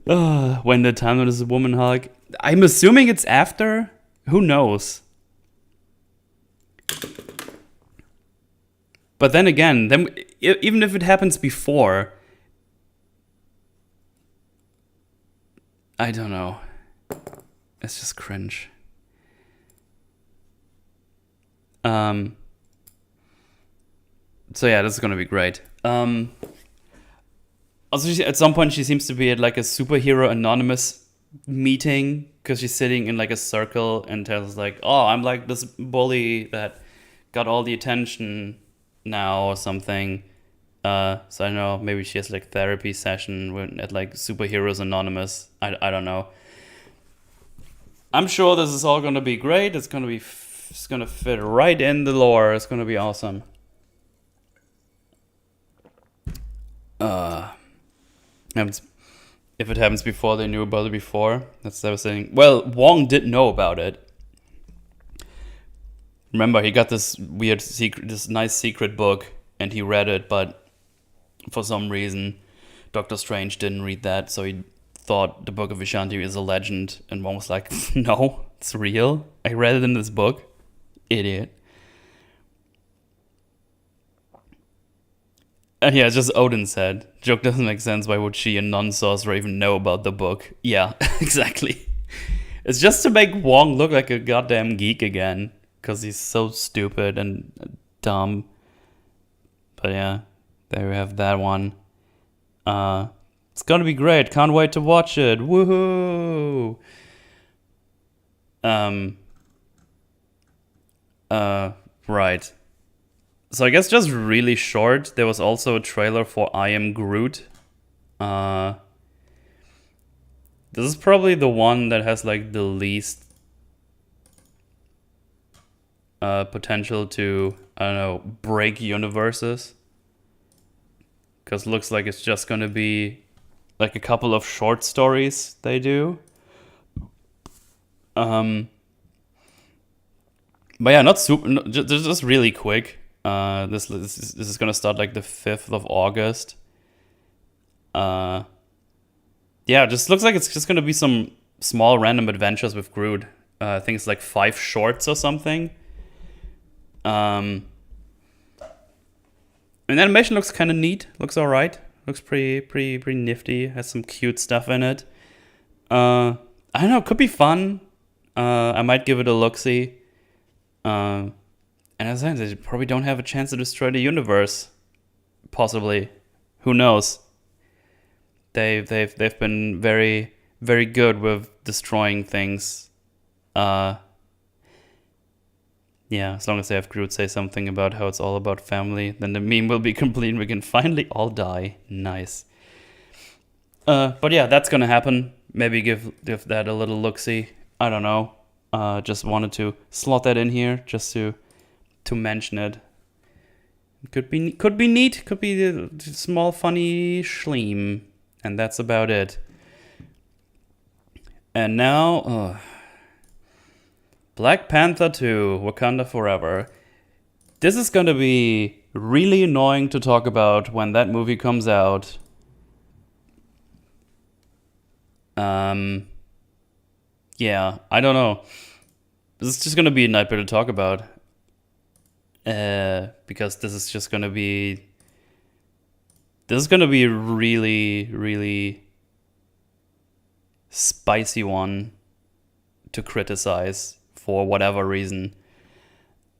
When the time there is a woman Hulk. I'm assuming it's after. Who knows? But then again, even if it happens before, I don't know. It's just cringe. So yeah, this is gonna be great. Also, at some point, she seems to be at like a superhero anonymous meeting because she's sitting in like a circle and tells like, "Oh, I'm like this bully that got all the attention now or something." So I don't know. Maybe she has like therapy session at like Superheroes Anonymous. I don't know. I'm sure this is all gonna be great. It's gonna fit right in the lore. It's gonna be awesome. If it happens before they knew about it before, that's what I was saying. Well, Wong did know about it. Remember, he got this weird secret, this nice secret book, and he read it, but for some reason, Doctor Strange didn't read that, so he thought the Book of Vishanti is a legend, and Wong was like, no, it's real. I read it in this book. Idiot. And yeah, just Odin said, joke doesn't make sense. Why would she, a non-sorcerer, even know about the book? Yeah, exactly. It's just to make Wong look like a goddamn geek again, because he's so stupid and dumb. But yeah, there we have that one. It's gonna be great. Can't wait to watch it. Woohoo! Right. So I guess just really short, there was also a trailer for I Am Groot. This is probably the one that has like the least potential to, I don't know, break universes. Because looks like it's just gonna be like a couple of short stories they do. But yeah, not super, no, just really quick. This is gonna start like the 5th of August. Yeah, it just looks like it's just gonna be some small random adventures with Groot. I think it's like 5 shorts or something. And the animation looks kind of neat. Looks alright. Looks pretty nifty. Has some cute stuff in it. I don't know. Could be fun. I might give it a look-see. And as I said, they probably don't have a chance to destroy the universe. Possibly. Who knows? They've been very, very good with destroying things. Yeah, as long as they have Groot say something about how it's all about family, then the meme will be complete and we can finally all die. Nice. But yeah, that's gonna happen. Maybe give that a little look-see. I don't know. Just wanted to slot that in here just to mention it. Could be neat. Could be a small funny schleem, and that's about it. And now, Black Panther 2, Wakanda Forever. This is gonna be really annoying to talk about when that movie comes out. Yeah, I don't know. This is just gonna be a nightmare to talk about. Because this is gonna be a really, really spicy one to criticize for whatever reason.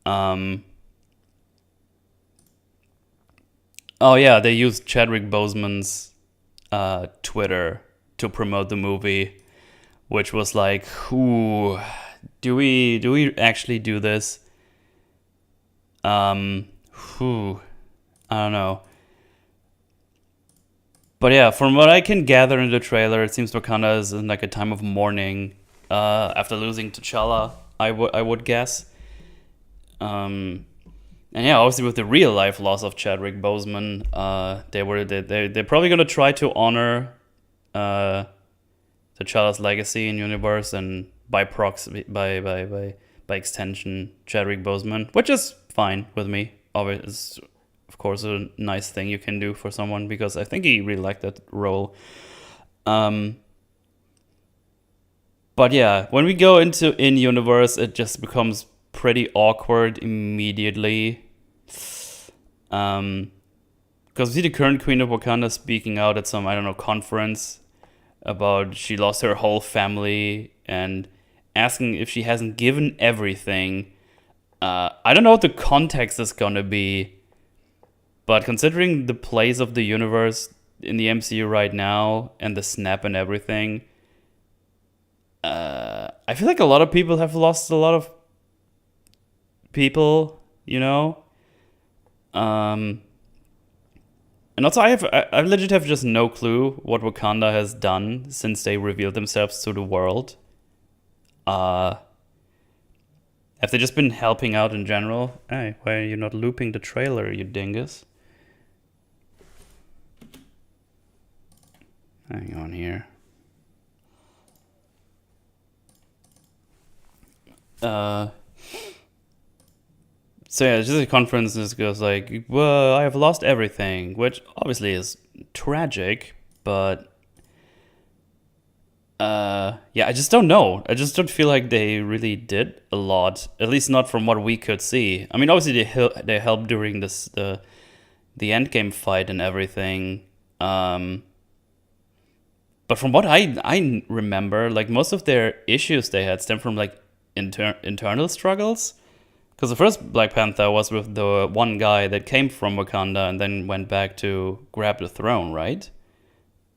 Oh yeah, they used Chadwick Boseman's Twitter to promote the movie, which was like, "Ooh, do we actually do this?" I don't know. But yeah, from what I can gather in the trailer, it seems Wakanda is in like a time of mourning after losing T'Challa. I would guess. And yeah, obviously with the real life loss of Chadwick Boseman, they're probably gonna try to honor T'Challa's legacy in universe and by proxy by extension Chadwick Boseman, which is fine with me. Obviously, it's of course a nice thing you can do for someone because I think he really liked that role. But yeah, when we go into in-universe, it just becomes pretty awkward immediately. Because we see the current Queen of Wakanda speaking out at some, I don't know, conference about she lost her whole family and asking if she hasn't given everything. I don't know what the context is gonna be, but considering the place of the universe in the MCU right now and the snap and everything, I feel like a lot of people have lost a lot of people, you know? And also I legit have just no clue what Wakanda has done since they revealed themselves to the world. Have they just been helping out in general? Hey, why are you not looping the trailer, you dingus? Hang on here. So yeah, it's just a conference and it goes like, well, I have lost everything, which obviously is tragic, but yeah, I just don't know. I just don't feel like they really did a lot, at least not from what we could see. I mean, obviously they helped during this the endgame fight and everything. But from what I remember, like most of their issues they had stem from like internal struggles. Because the first Black Panther was with the one guy that came from Wakanda and then went back to grab the throne, right?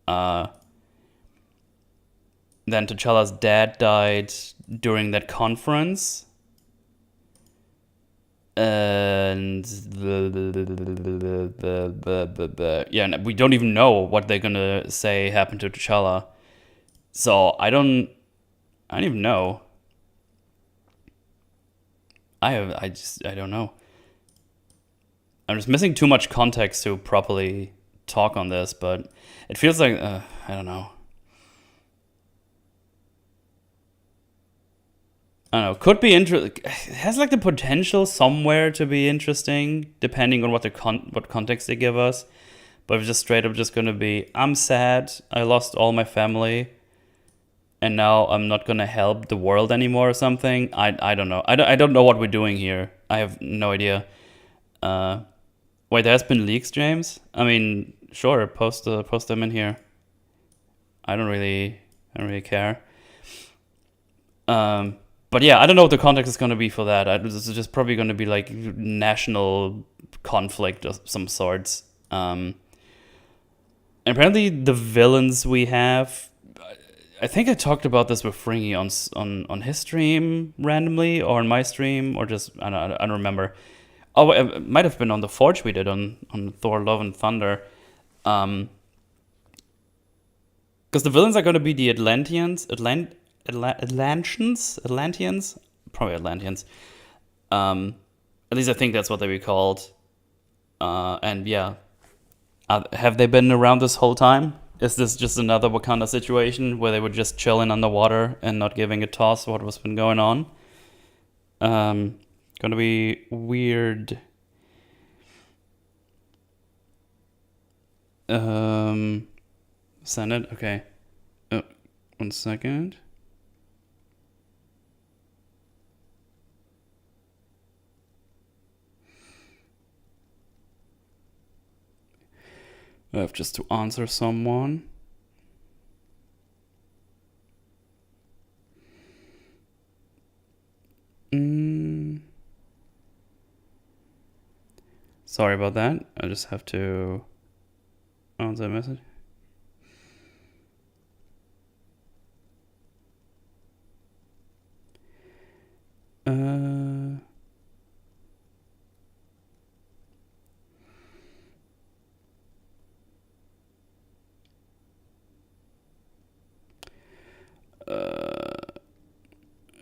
Then T'Challa's dad died during that conference. And yeah, we don't even know what they're gonna say happened to T'Challa. So I don't even know. I don't know. I'm just missing too much context to properly talk on this, but it feels like I don't know. I don't know. Could be interesting. It has like the potential somewhere to be interesting, depending on what what context they give us. But it's just straight up just gonna be, I'm sad. I lost all my family, and now I'm not gonna help the world anymore or something. I don't know. I don't know what we're doing here. I have no idea. Wait, there has been leaks, James? I mean, sure, post them in here. I don't really care. But yeah, I don't know what the context is going to be for that. This is just probably going to be like national conflict of some sorts. And apparently the villains we have, I think I talked about this with Fringy on his stream randomly, or on my stream, or just I don't remember. Oh, it might have been on the Forge we did on Thor: Love and Thunder. Because the villains are going to be the Atlanteans, probably Atlanteans. At least I think that's what they be called. And yeah, have they been around this whole time? Is this just another Wakanda situation where they were just chilling underwater and not giving a toss what was been going on? Gonna be weird. Send it? Okay. Oh, 1 second. I have just to answer someone. Sorry about that. I just have to answer a message.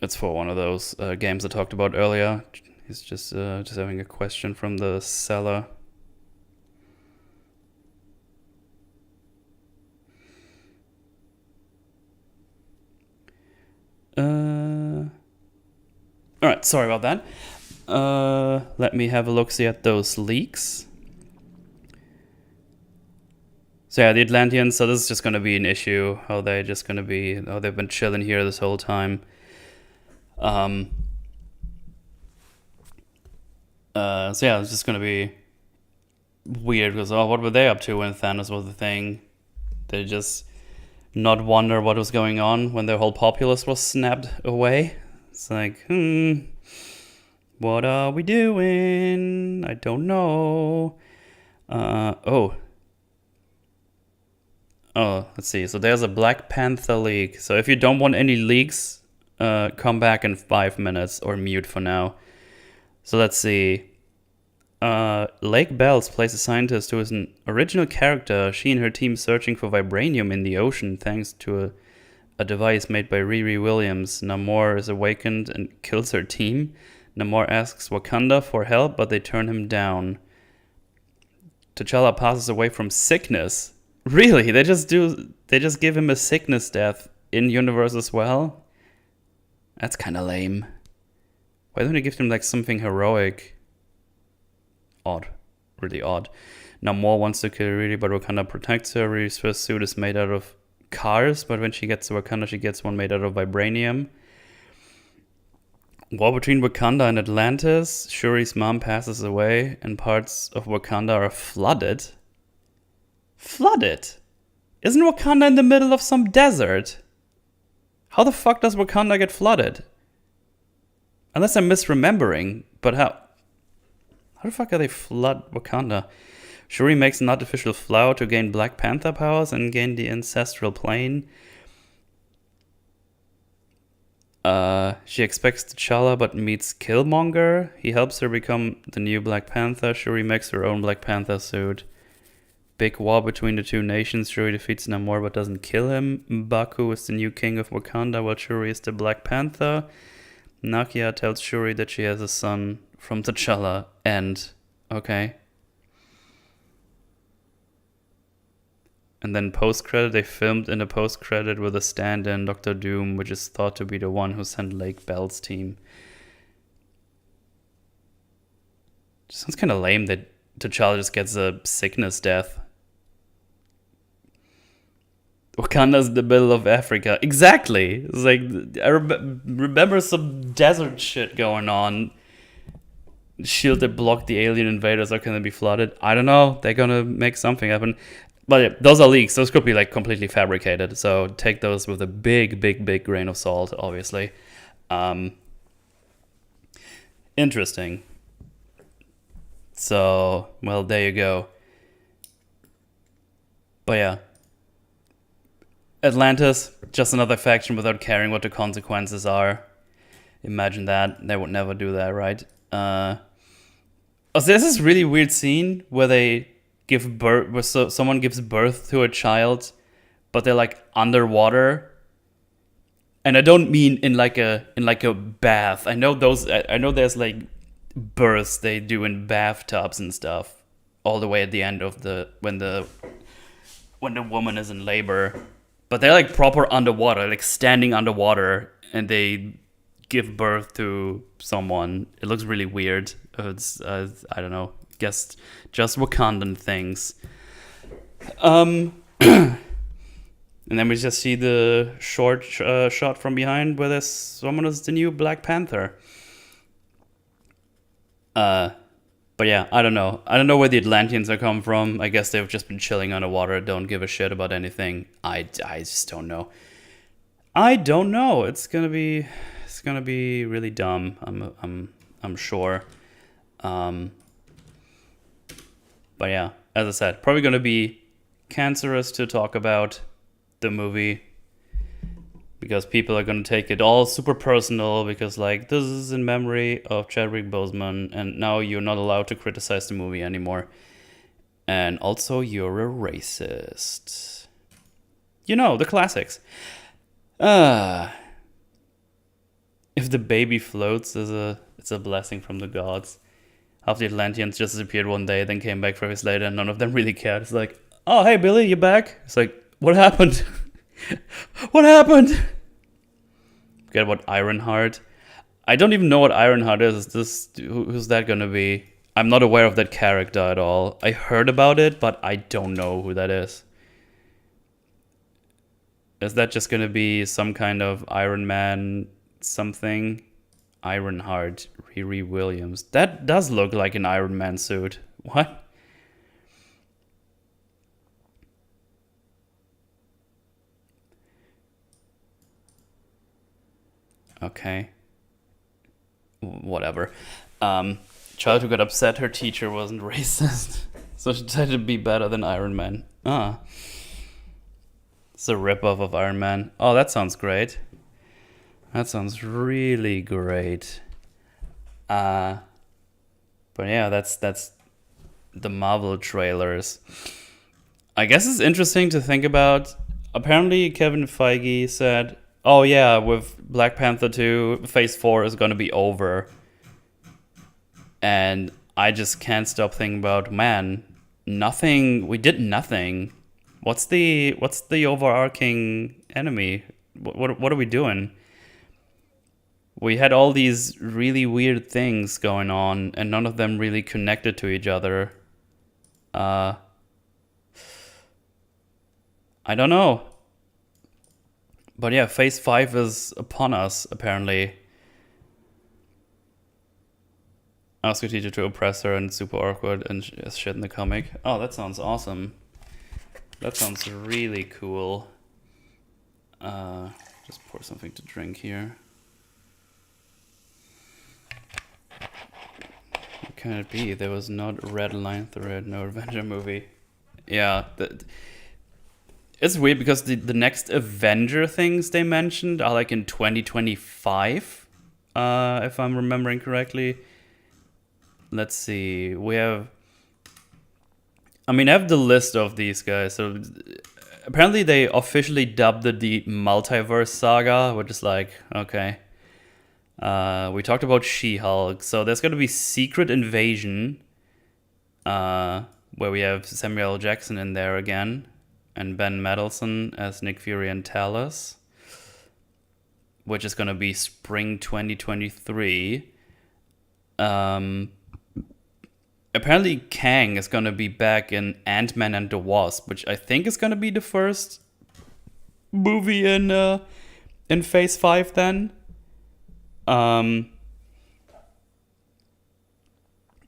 It's for one of those games I talked about earlier. He's just having a question from the seller. Alright, sorry about that. Let me have a look-see at those leaks. So yeah, the Atlanteans, so this is just going to be an issue. How they're just going to be, how they've been chilling here this whole time. So yeah, it's just going to be weird because, what were they up to when Thanos was the thing? They just not wonder what was going on when their whole populace was snapped away. It's like, what are we doing? I don't know. Oh, let's see. So there's a Black Panther leak. So if you don't want any leaks, come back in 5 minutes or mute for now. So let's see. Lake Bells plays a scientist who is an original character. She and her team searching for vibranium in the ocean thanks to a device made by Riri Williams. Namor is awakened and kills her team. Namor asks Wakanda for help, but they turn him down. T'Challa passes away from sickness. Really? They just give him a sickness death in universe as well? That's kind of lame. Why don't they give him like something heroic? Odd. Really odd. Namor wants to kill Riri, but Wakanda protects her. Riri's first suit is made out of cars, but when she gets to Wakanda, she gets one made out of vibranium. War between Wakanda and Atlantis. Shuri's mom passes away, and parts of Wakanda are flooded. Flooded? Isn't Wakanda in the middle of some desert? How the fuck does Wakanda get flooded? Unless I'm misremembering, but how the fuck are they flood Wakanda? Shuri makes an artificial flower to gain Black Panther powers and gain the ancestral plane. She expects T'Challa but meets Killmonger. He helps her become the new Black Panther. Shuri makes her own Black Panther suit. Big war between the two nations. Shuri defeats Namor but doesn't kill him. M'Baku is the new king of Wakanda while Shuri is the Black Panther. Nakia tells Shuri that she has a son from T'Challa. And okay. And then post-credit, they filmed in a post-credit with a stand-in, Dr. Doom, which is thought to be the one who sent Lake Bell's team. Sounds kind of lame that T'Challa just gets a sickness death. Wakanda's in the middle of Africa. Exactly. It's like, I remember some desert shit going on. Shield that blocked the alien invaders are going to be flooded. I don't know. They're going to make something happen. But yeah, those are leaks. Those could be like completely fabricated. So take those with a big, big, big grain of salt, obviously. Interesting. So, well, there you go. But yeah. Atlantis, just another faction without caring what the consequences are. Imagine that. They would never do that, right? There's this really weird scene where they give birth, where someone gives birth to a child, but they're like underwater. And I don't mean in like a bath. I know there's like births they do in bathtubs and stuff, all the way at the end of when the woman is in labor. But they're like proper underwater, like standing underwater, and they give birth to someone. It looks really weird. It's I don't know. Guess just Wakandan things. And then we just see the short shot from behind where there's someone as the new Black Panther. But yeah, I don't know. I don't know where the Atlanteans are come from. I guess they've just been chilling underwater, don't give a shit about anything. I just don't know. I don't know. It's gonna be really dumb. I'm sure. But yeah, as I said, probably gonna be cancerous to talk about the movie, because people are going to take it all super personal, because like, this is in memory of Chadwick Boseman, and now you're not allowed to criticize the movie anymore. And also, you're a racist. You know, the classics. If the baby floats, it's a blessing from the gods. Half the Atlanteans just disappeared one day, then came back 4 years later, and none of them really cared. It's like, oh, hey, Billy, you back? It's like, what happened? What happened? Forget about Ironheart. I don't even know what Ironheart is. Who's that gonna be? I'm not aware of that character at all. I heard about it, but I don't know who that is. Is that just gonna be some kind of Iron Man something? Ironheart, Riri Williams. That does look like an Iron Man suit. What? Okay. Whatever. Child who got upset her teacher wasn't racist, so she decided to be better than Iron Man. It's a ripoff of Iron Man. Oh, that sounds great. That sounds really great. But yeah, that's the Marvel trailers. I guess it's interesting to think about. Apparently, Kevin Feige said, oh yeah, with Black Panther 2, Phase 4 is going to be over. And I just can't stop thinking about, man, we did nothing. What's the overarching enemy? What are we doing? We had all these really weird things going on, and none of them really connected to each other. I don't know. But yeah, Phase 5 is upon us, apparently. Ask your teacher to oppress her and super awkward and shit in the comic. Oh, that sounds awesome. That sounds really cool. Just pour something to drink here. What can it be? There was not a red line thread, no Avenger movie. Yeah, it's weird because the next Avenger things they mentioned are like in 2025, if I'm remembering correctly. Let's see. I have the list of these guys. So apparently they officially dubbed it the Multiverse Saga, which is like, okay. We talked about She-Hulk. So there's going to be Secret Invasion, where we have Samuel L. Jackson in there again, and Ben Mendelsohn as Nick Fury and Talos, which is going to be spring 2023. Apparently Kang is going to be back in Ant-Man and the Wasp, which I think is going to be the first movie in Phase 5 then.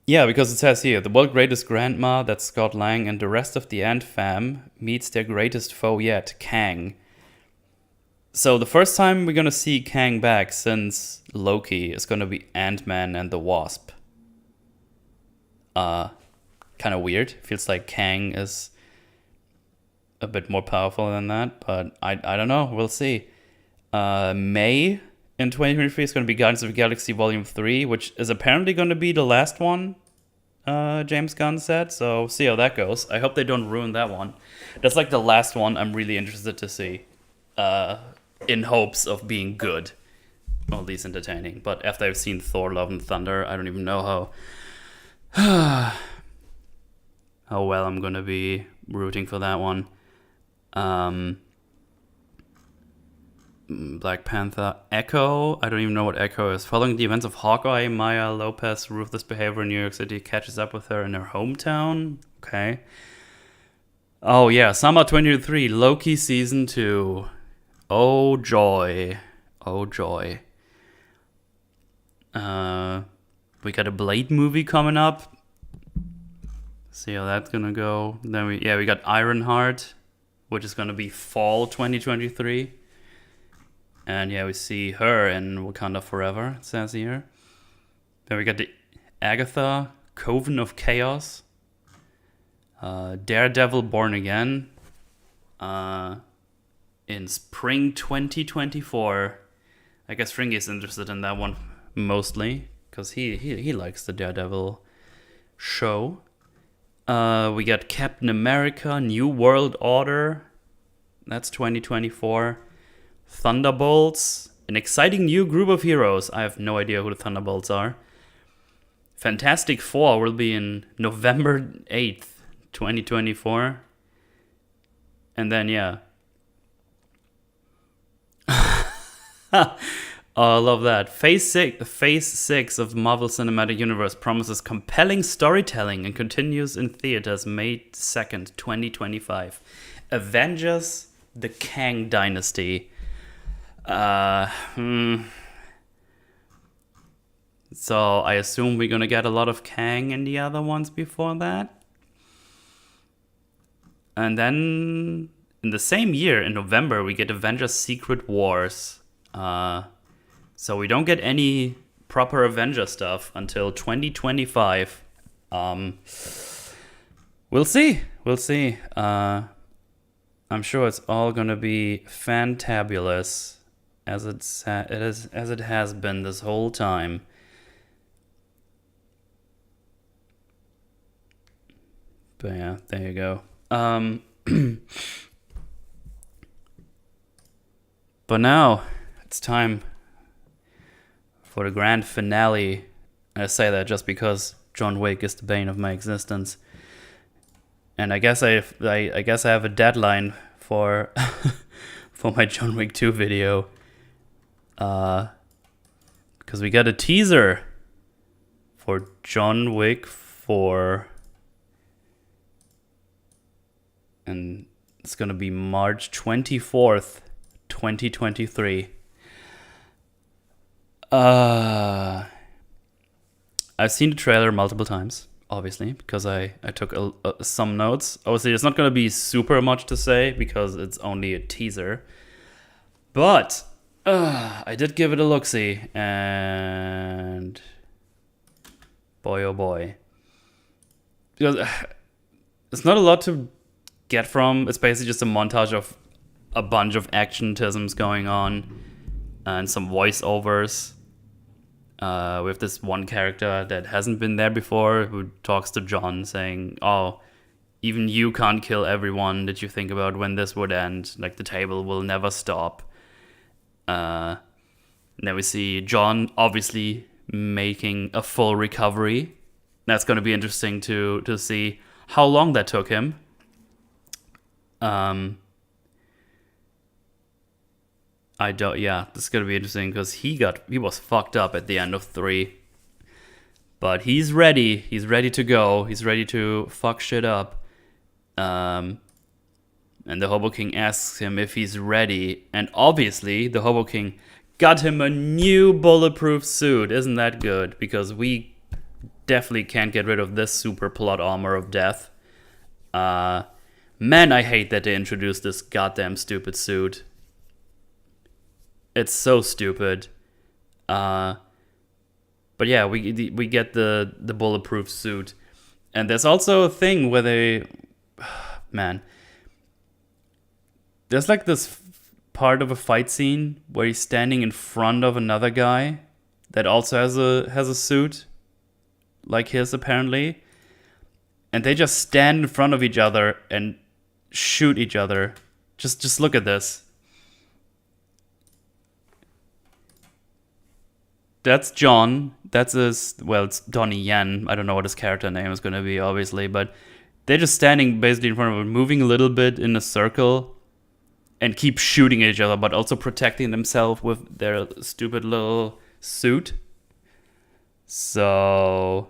Yeah, because it says here, the world's greatest grandma, that's Scott Lang, and the rest of the Ant fam meets their greatest foe yet, Kang. So the first time we're gonna see Kang back since Loki is gonna be Ant-Man and the Wasp. Kind of weird. Feels like Kang is a bit more powerful than that, but I don't know. We'll see. May in 2023 is going to be Guardians of the Galaxy Volume 3, which is apparently going to be the last one, James Gunn said. So see how that goes. I hope they don't ruin that one. That's like the last one I'm really interested to see, in hopes of being good, or at least entertaining. But after I've seen Thor: Love and Thunder, I don't even know how well I'm going to be rooting for that one. Black Panther, Echo. I don't even know what Echo is. Following the events of Hawkeye, Maya Lopez's ruthless behavior in New York City catches up with her in her hometown. Okay. Oh yeah, summer 2023, Loki season 2. Oh joy. Oh joy. We got a Blade movie coming up. See how that's gonna go. Then we got Ironheart, which is gonna be fall 2023. And yeah, we see her in Wakanda Forever, it says here. Then we got the Agatha, Coven of Chaos. Daredevil Born Again. In spring 2024. I guess Fringy is interested in that one mostly, because he likes the Daredevil show. We got Captain America, New World Order. That's 2024. Thunderbolts, an exciting new group of heroes. I have no idea who the Thunderbolts are. Fantastic Four will be in November 8th, 2024. And then, yeah. Oh, I love that. Phase 6 of Marvel Cinematic Universe promises compelling storytelling and continues in theaters May 2nd, 2025. Avengers: The Kang Dynasty. So I assume we're gonna get a lot of Kang in the other ones before that. And then in the same year, in November, we get Avengers: Secret Wars. So we don't get any proper Avenger stuff until 2025. We'll see. I'm sure it's all gonna be fantabulous, as it has been this whole time. But yeah, there you go. But now it's time for the grand finale. And I say that just because John Wick is the bane of my existence. And I guess I have a deadline for for my John Wick 2 video. Because we got a teaser for John Wick 4. And it's going to be March 24th, 2023. I've seen the trailer multiple times, obviously, because I took some notes. Obviously, there's not going to be super much to say because it's only a teaser. But I did give it a look-see, and boy, oh boy. Because it's not a lot to get from. It's basically just a montage of a bunch of action-tisms going on and some voiceovers. With this one character that hasn't been there before who talks to John saying, oh, even you can't kill everyone. Did you think about when this would end? Like, the table will never stop. Then we see John obviously making a full recovery. That's going to be interesting to see how long that took him. This is gonna be interesting because he was fucked up at the end of 3. But he's ready. He's ready to go. He's ready to fuck shit up. And the Hobo King asks him if he's ready. And obviously, the Hobo King got him a new bulletproof suit. Isn't that good? Because we definitely can't get rid of this super plot armor of death. Man, I hate that they introduced this goddamn stupid suit. It's so stupid. But yeah, we get the bulletproof suit. And there's also a thing where they... Man. there's like this part of a fight scene where he's standing in front of another guy that also has a suit like his apparently, and they just stand in front of each other and shoot each other. Just look at this. That's John. That's it's Donnie Yen. I don't know what his character name is going to be, obviously, but they're just standing basically in front of him, moving a little bit in a circle and keep shooting at each other, but also protecting themselves with their stupid little suit. So,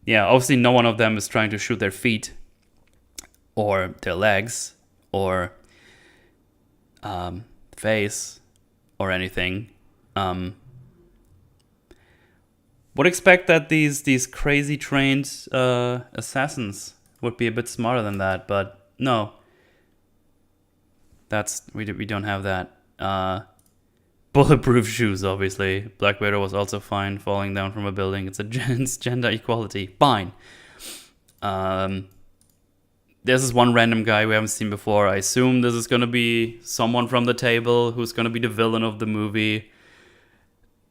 yeah, obviously no one of them is trying to shoot their feet or their legs or face or anything. Would expect that these crazy trained assassins would be a bit smarter than that, but no. We don't have that. Bulletproof shoes, obviously. Black Widow was also fine falling down from a building. It's gender equality. Fine. There's this one random guy we haven't seen before. I assume this is gonna be someone from the table who's gonna be the villain of the movie.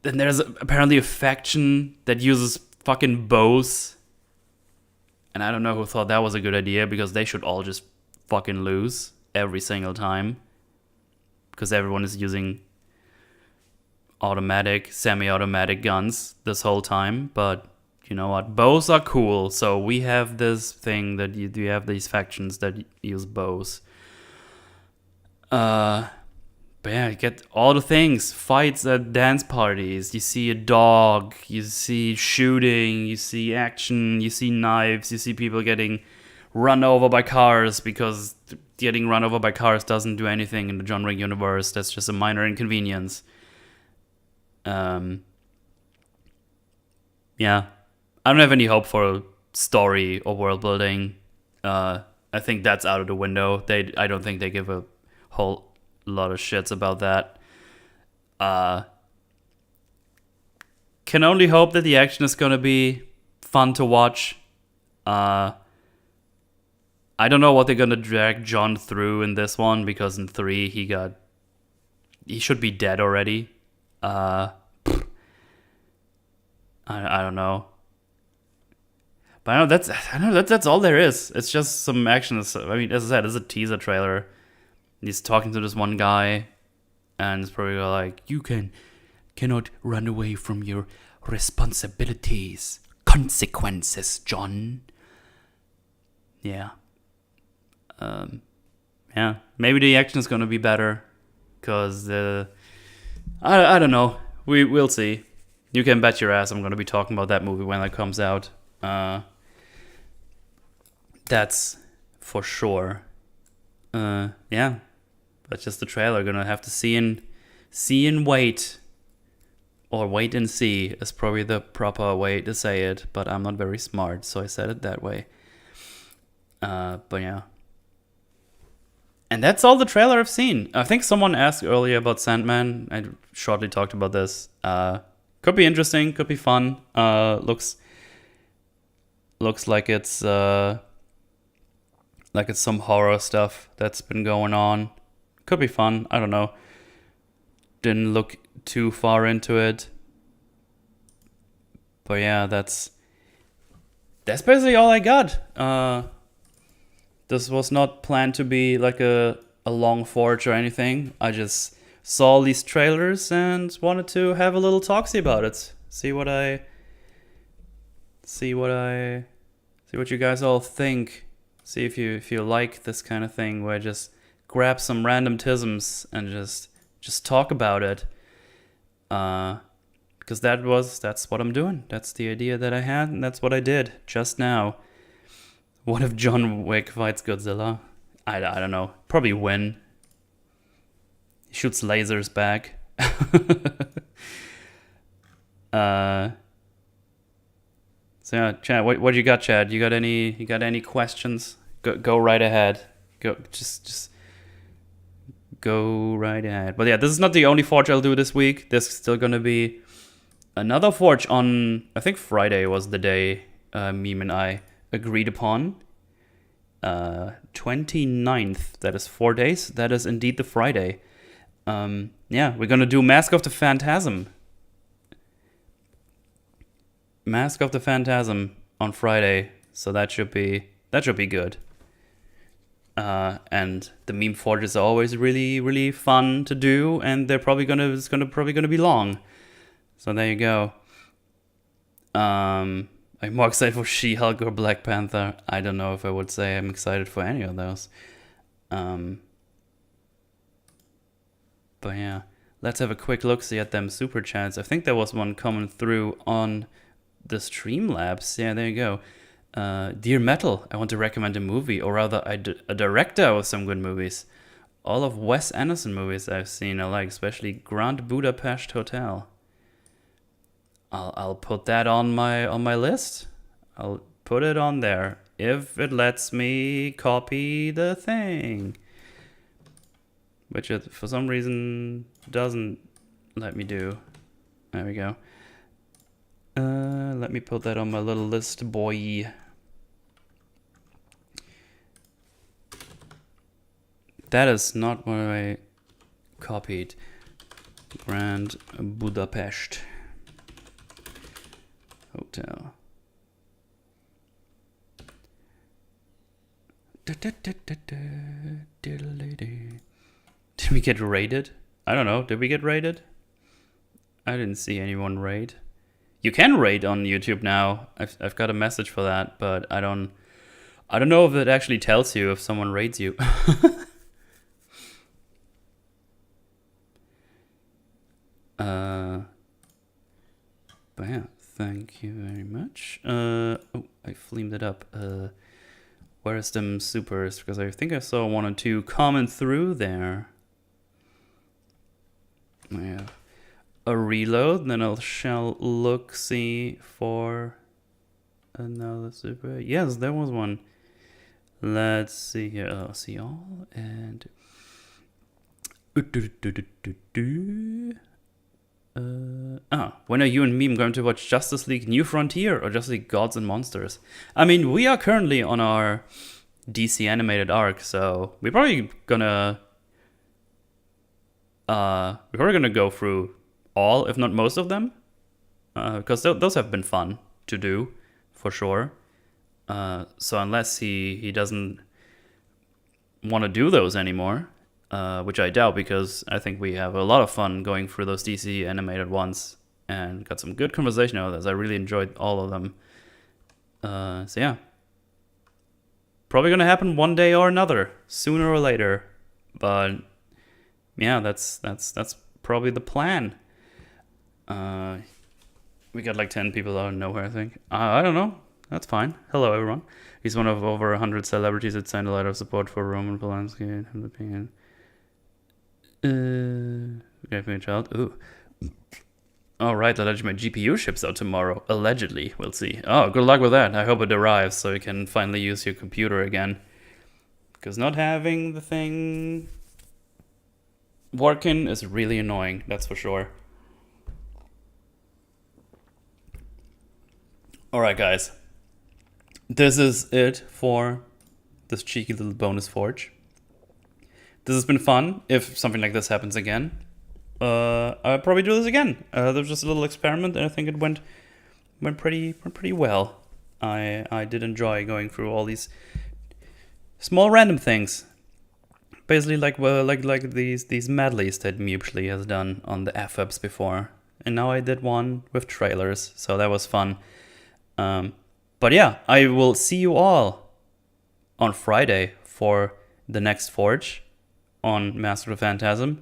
Then there's apparently a faction that uses fucking bows. And I don't know who thought that was a good idea, because they should all just fucking lose every single time. Because everyone is using automatic, semi-automatic guns this whole time. But you know what? Bows are cool. So we have this thing that you have these factions that use bows. But yeah, you get all the things. Fights at dance parties. You see a dog. You see shooting. You see action. You see knives. You see people getting run over by cars, because getting run over by cars doesn't do anything in the John Wick universe. That's just a minor inconvenience. Yeah. I don't have any hope for story or world building. I think that's out of the window. I don't think they give a whole lot of shits about that. Can only hope that the action is gonna be fun to watch. I don't know what they're gonna drag John through in this one, because in 3 he should be dead already. I don't know. But I know that's all there is. It's just some action. I mean, as I said, it's a teaser trailer. He's talking to this one guy, and it's probably like, you cannot run away from your responsibilities, consequences, John. Yeah. Yeah. Maybe the action is gonna be better, cause I don't know. We'll see. You can bet your ass I'm gonna be talking about that movie when it comes out. That's for sure. Yeah. But just the trailer. Gonna have to see and wait. Or wait and see is probably the proper way to say it. But I'm not very smart, so I said it that way. But yeah. And that's all the trailer I've seen. I think someone asked earlier about Sandman. I shortly talked about this. Could be interesting. Could be fun. Looks like it's some horror stuff that's been going on. Could be fun. I don't know. Didn't look too far into it. But yeah, that's basically all I got. This was not planned to be like a long forge or anything. I just saw these trailers and wanted to have a little talksy about it. See what you guys all think. See if you like this kind of thing where I just grab some random tisms and just talk about it. Because that's what I'm doing. That's the idea that I had, and that's what I did just now. What if John Wick fights Godzilla? I don't know. Probably win. He shoots lasers back. So yeah, Chad, what you got, Chad? You got any questions? Go right ahead. Just go right ahead. But yeah, this is not the only forge I'll do this week. There's still gonna be another forge on, I think Friday was the day Meme and I agreed upon. 29th. That is 4 days. That is indeed the Friday. Yeah, we're gonna do Mask of the Phantasm. Mask of the Phantasm on Friday. So that should be good. And the meme forges are always really, really fun to do, and they're probably gonna be long. So there you go. I'm more excited for She-Hulk or Black Panther. I don't know if I would say I'm excited for any of those. But yeah, let's have a quick look-see at them super chats. I think there was one coming through on the Streamlabs. Yeah, there you go. Dear Metal, I want to recommend a movie, or rather a director with some good movies. All of Wes Anderson movies I've seen I like, especially Grand Budapest Hotel. I'll put that on my list. I'll put it on there if it lets me copy the thing, which it for some reason doesn't let me do. There we go. Let me put that on my little list, boy. That is not what I copied. Grand Budapest Hotel. Did we get raided? I don't know. Did we get raided? I didn't see anyone raid. You can raid on YouTube now. I've got a message for that, but I don't know if it actually tells you if someone raids you. But yeah, thank you very much. Oh, I flamed it up. Where is them supers? Because I think I saw 1 or 2 comment through there. Yeah. A reload, then I shall see for another super. Yes, there was one. Let's see here. I'll see all and. When are you and Meme going to watch Justice League New Frontier or Justice League Gods and Monsters? I mean, we are currently on our DC animated arc, so we're probably gonna go through all, if not most of them, because those have been fun to do, for sure. So unless he doesn't want to do those anymore, which I doubt, because I think we have a lot of fun going through those DC animated ones and got some good conversation out of this. I really enjoyed all of them. So yeah, probably gonna happen one day or another, sooner or later. But yeah, that's probably the plan. We got like 10 people out of nowhere, I think. I don't know. That's fine. Hello, everyone. He's one of over 100 celebrities that signed a letter of support for Roman Polanski. Gave me a child. Ooh. All right, allegedly my GPU ships out tomorrow. Allegedly, we'll see. Oh, good luck with that. I hope it arrives so you can finally use your computer again. Because not having the thing working is really annoying, that's for sure. Alright, guys. This is it for this cheeky little bonus forge. This has been fun. If something like this happens again, I'll probably do this again. There was just a little experiment, and I think it went pretty well. I did enjoy going through all these small random things, basically like these medleys that Mutually has done on the FFs before, and now I did one with trailers, so that was fun. But yeah, I will see you all on Friday for the next Forge on Master of Phantasm.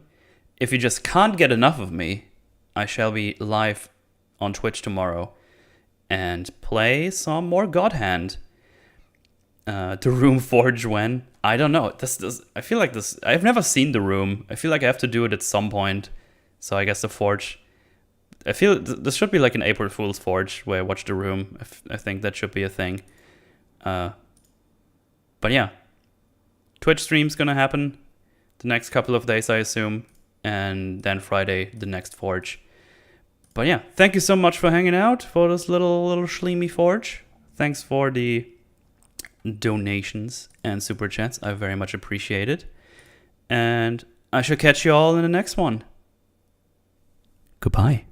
If you just can't get enough of me, I shall be live on Twitch tomorrow and play some more God Hand. The Room Forge when? I don't know. I feel like this. I've never seen The Room. I feel like I have to do it at some point. So I guess the Forge. I feel this should be like an April Fool's Forge where I watch The Room. I think that should be a thing. But yeah, Twitch stream's gonna happen the next couple of days, I assume, and then Friday the next Forge. But yeah, thank you so much for hanging out for this little Schleemy Forge. Thanks for the donations and super chats. I very much appreciate it. And I shall catch you all in the next one. Goodbye.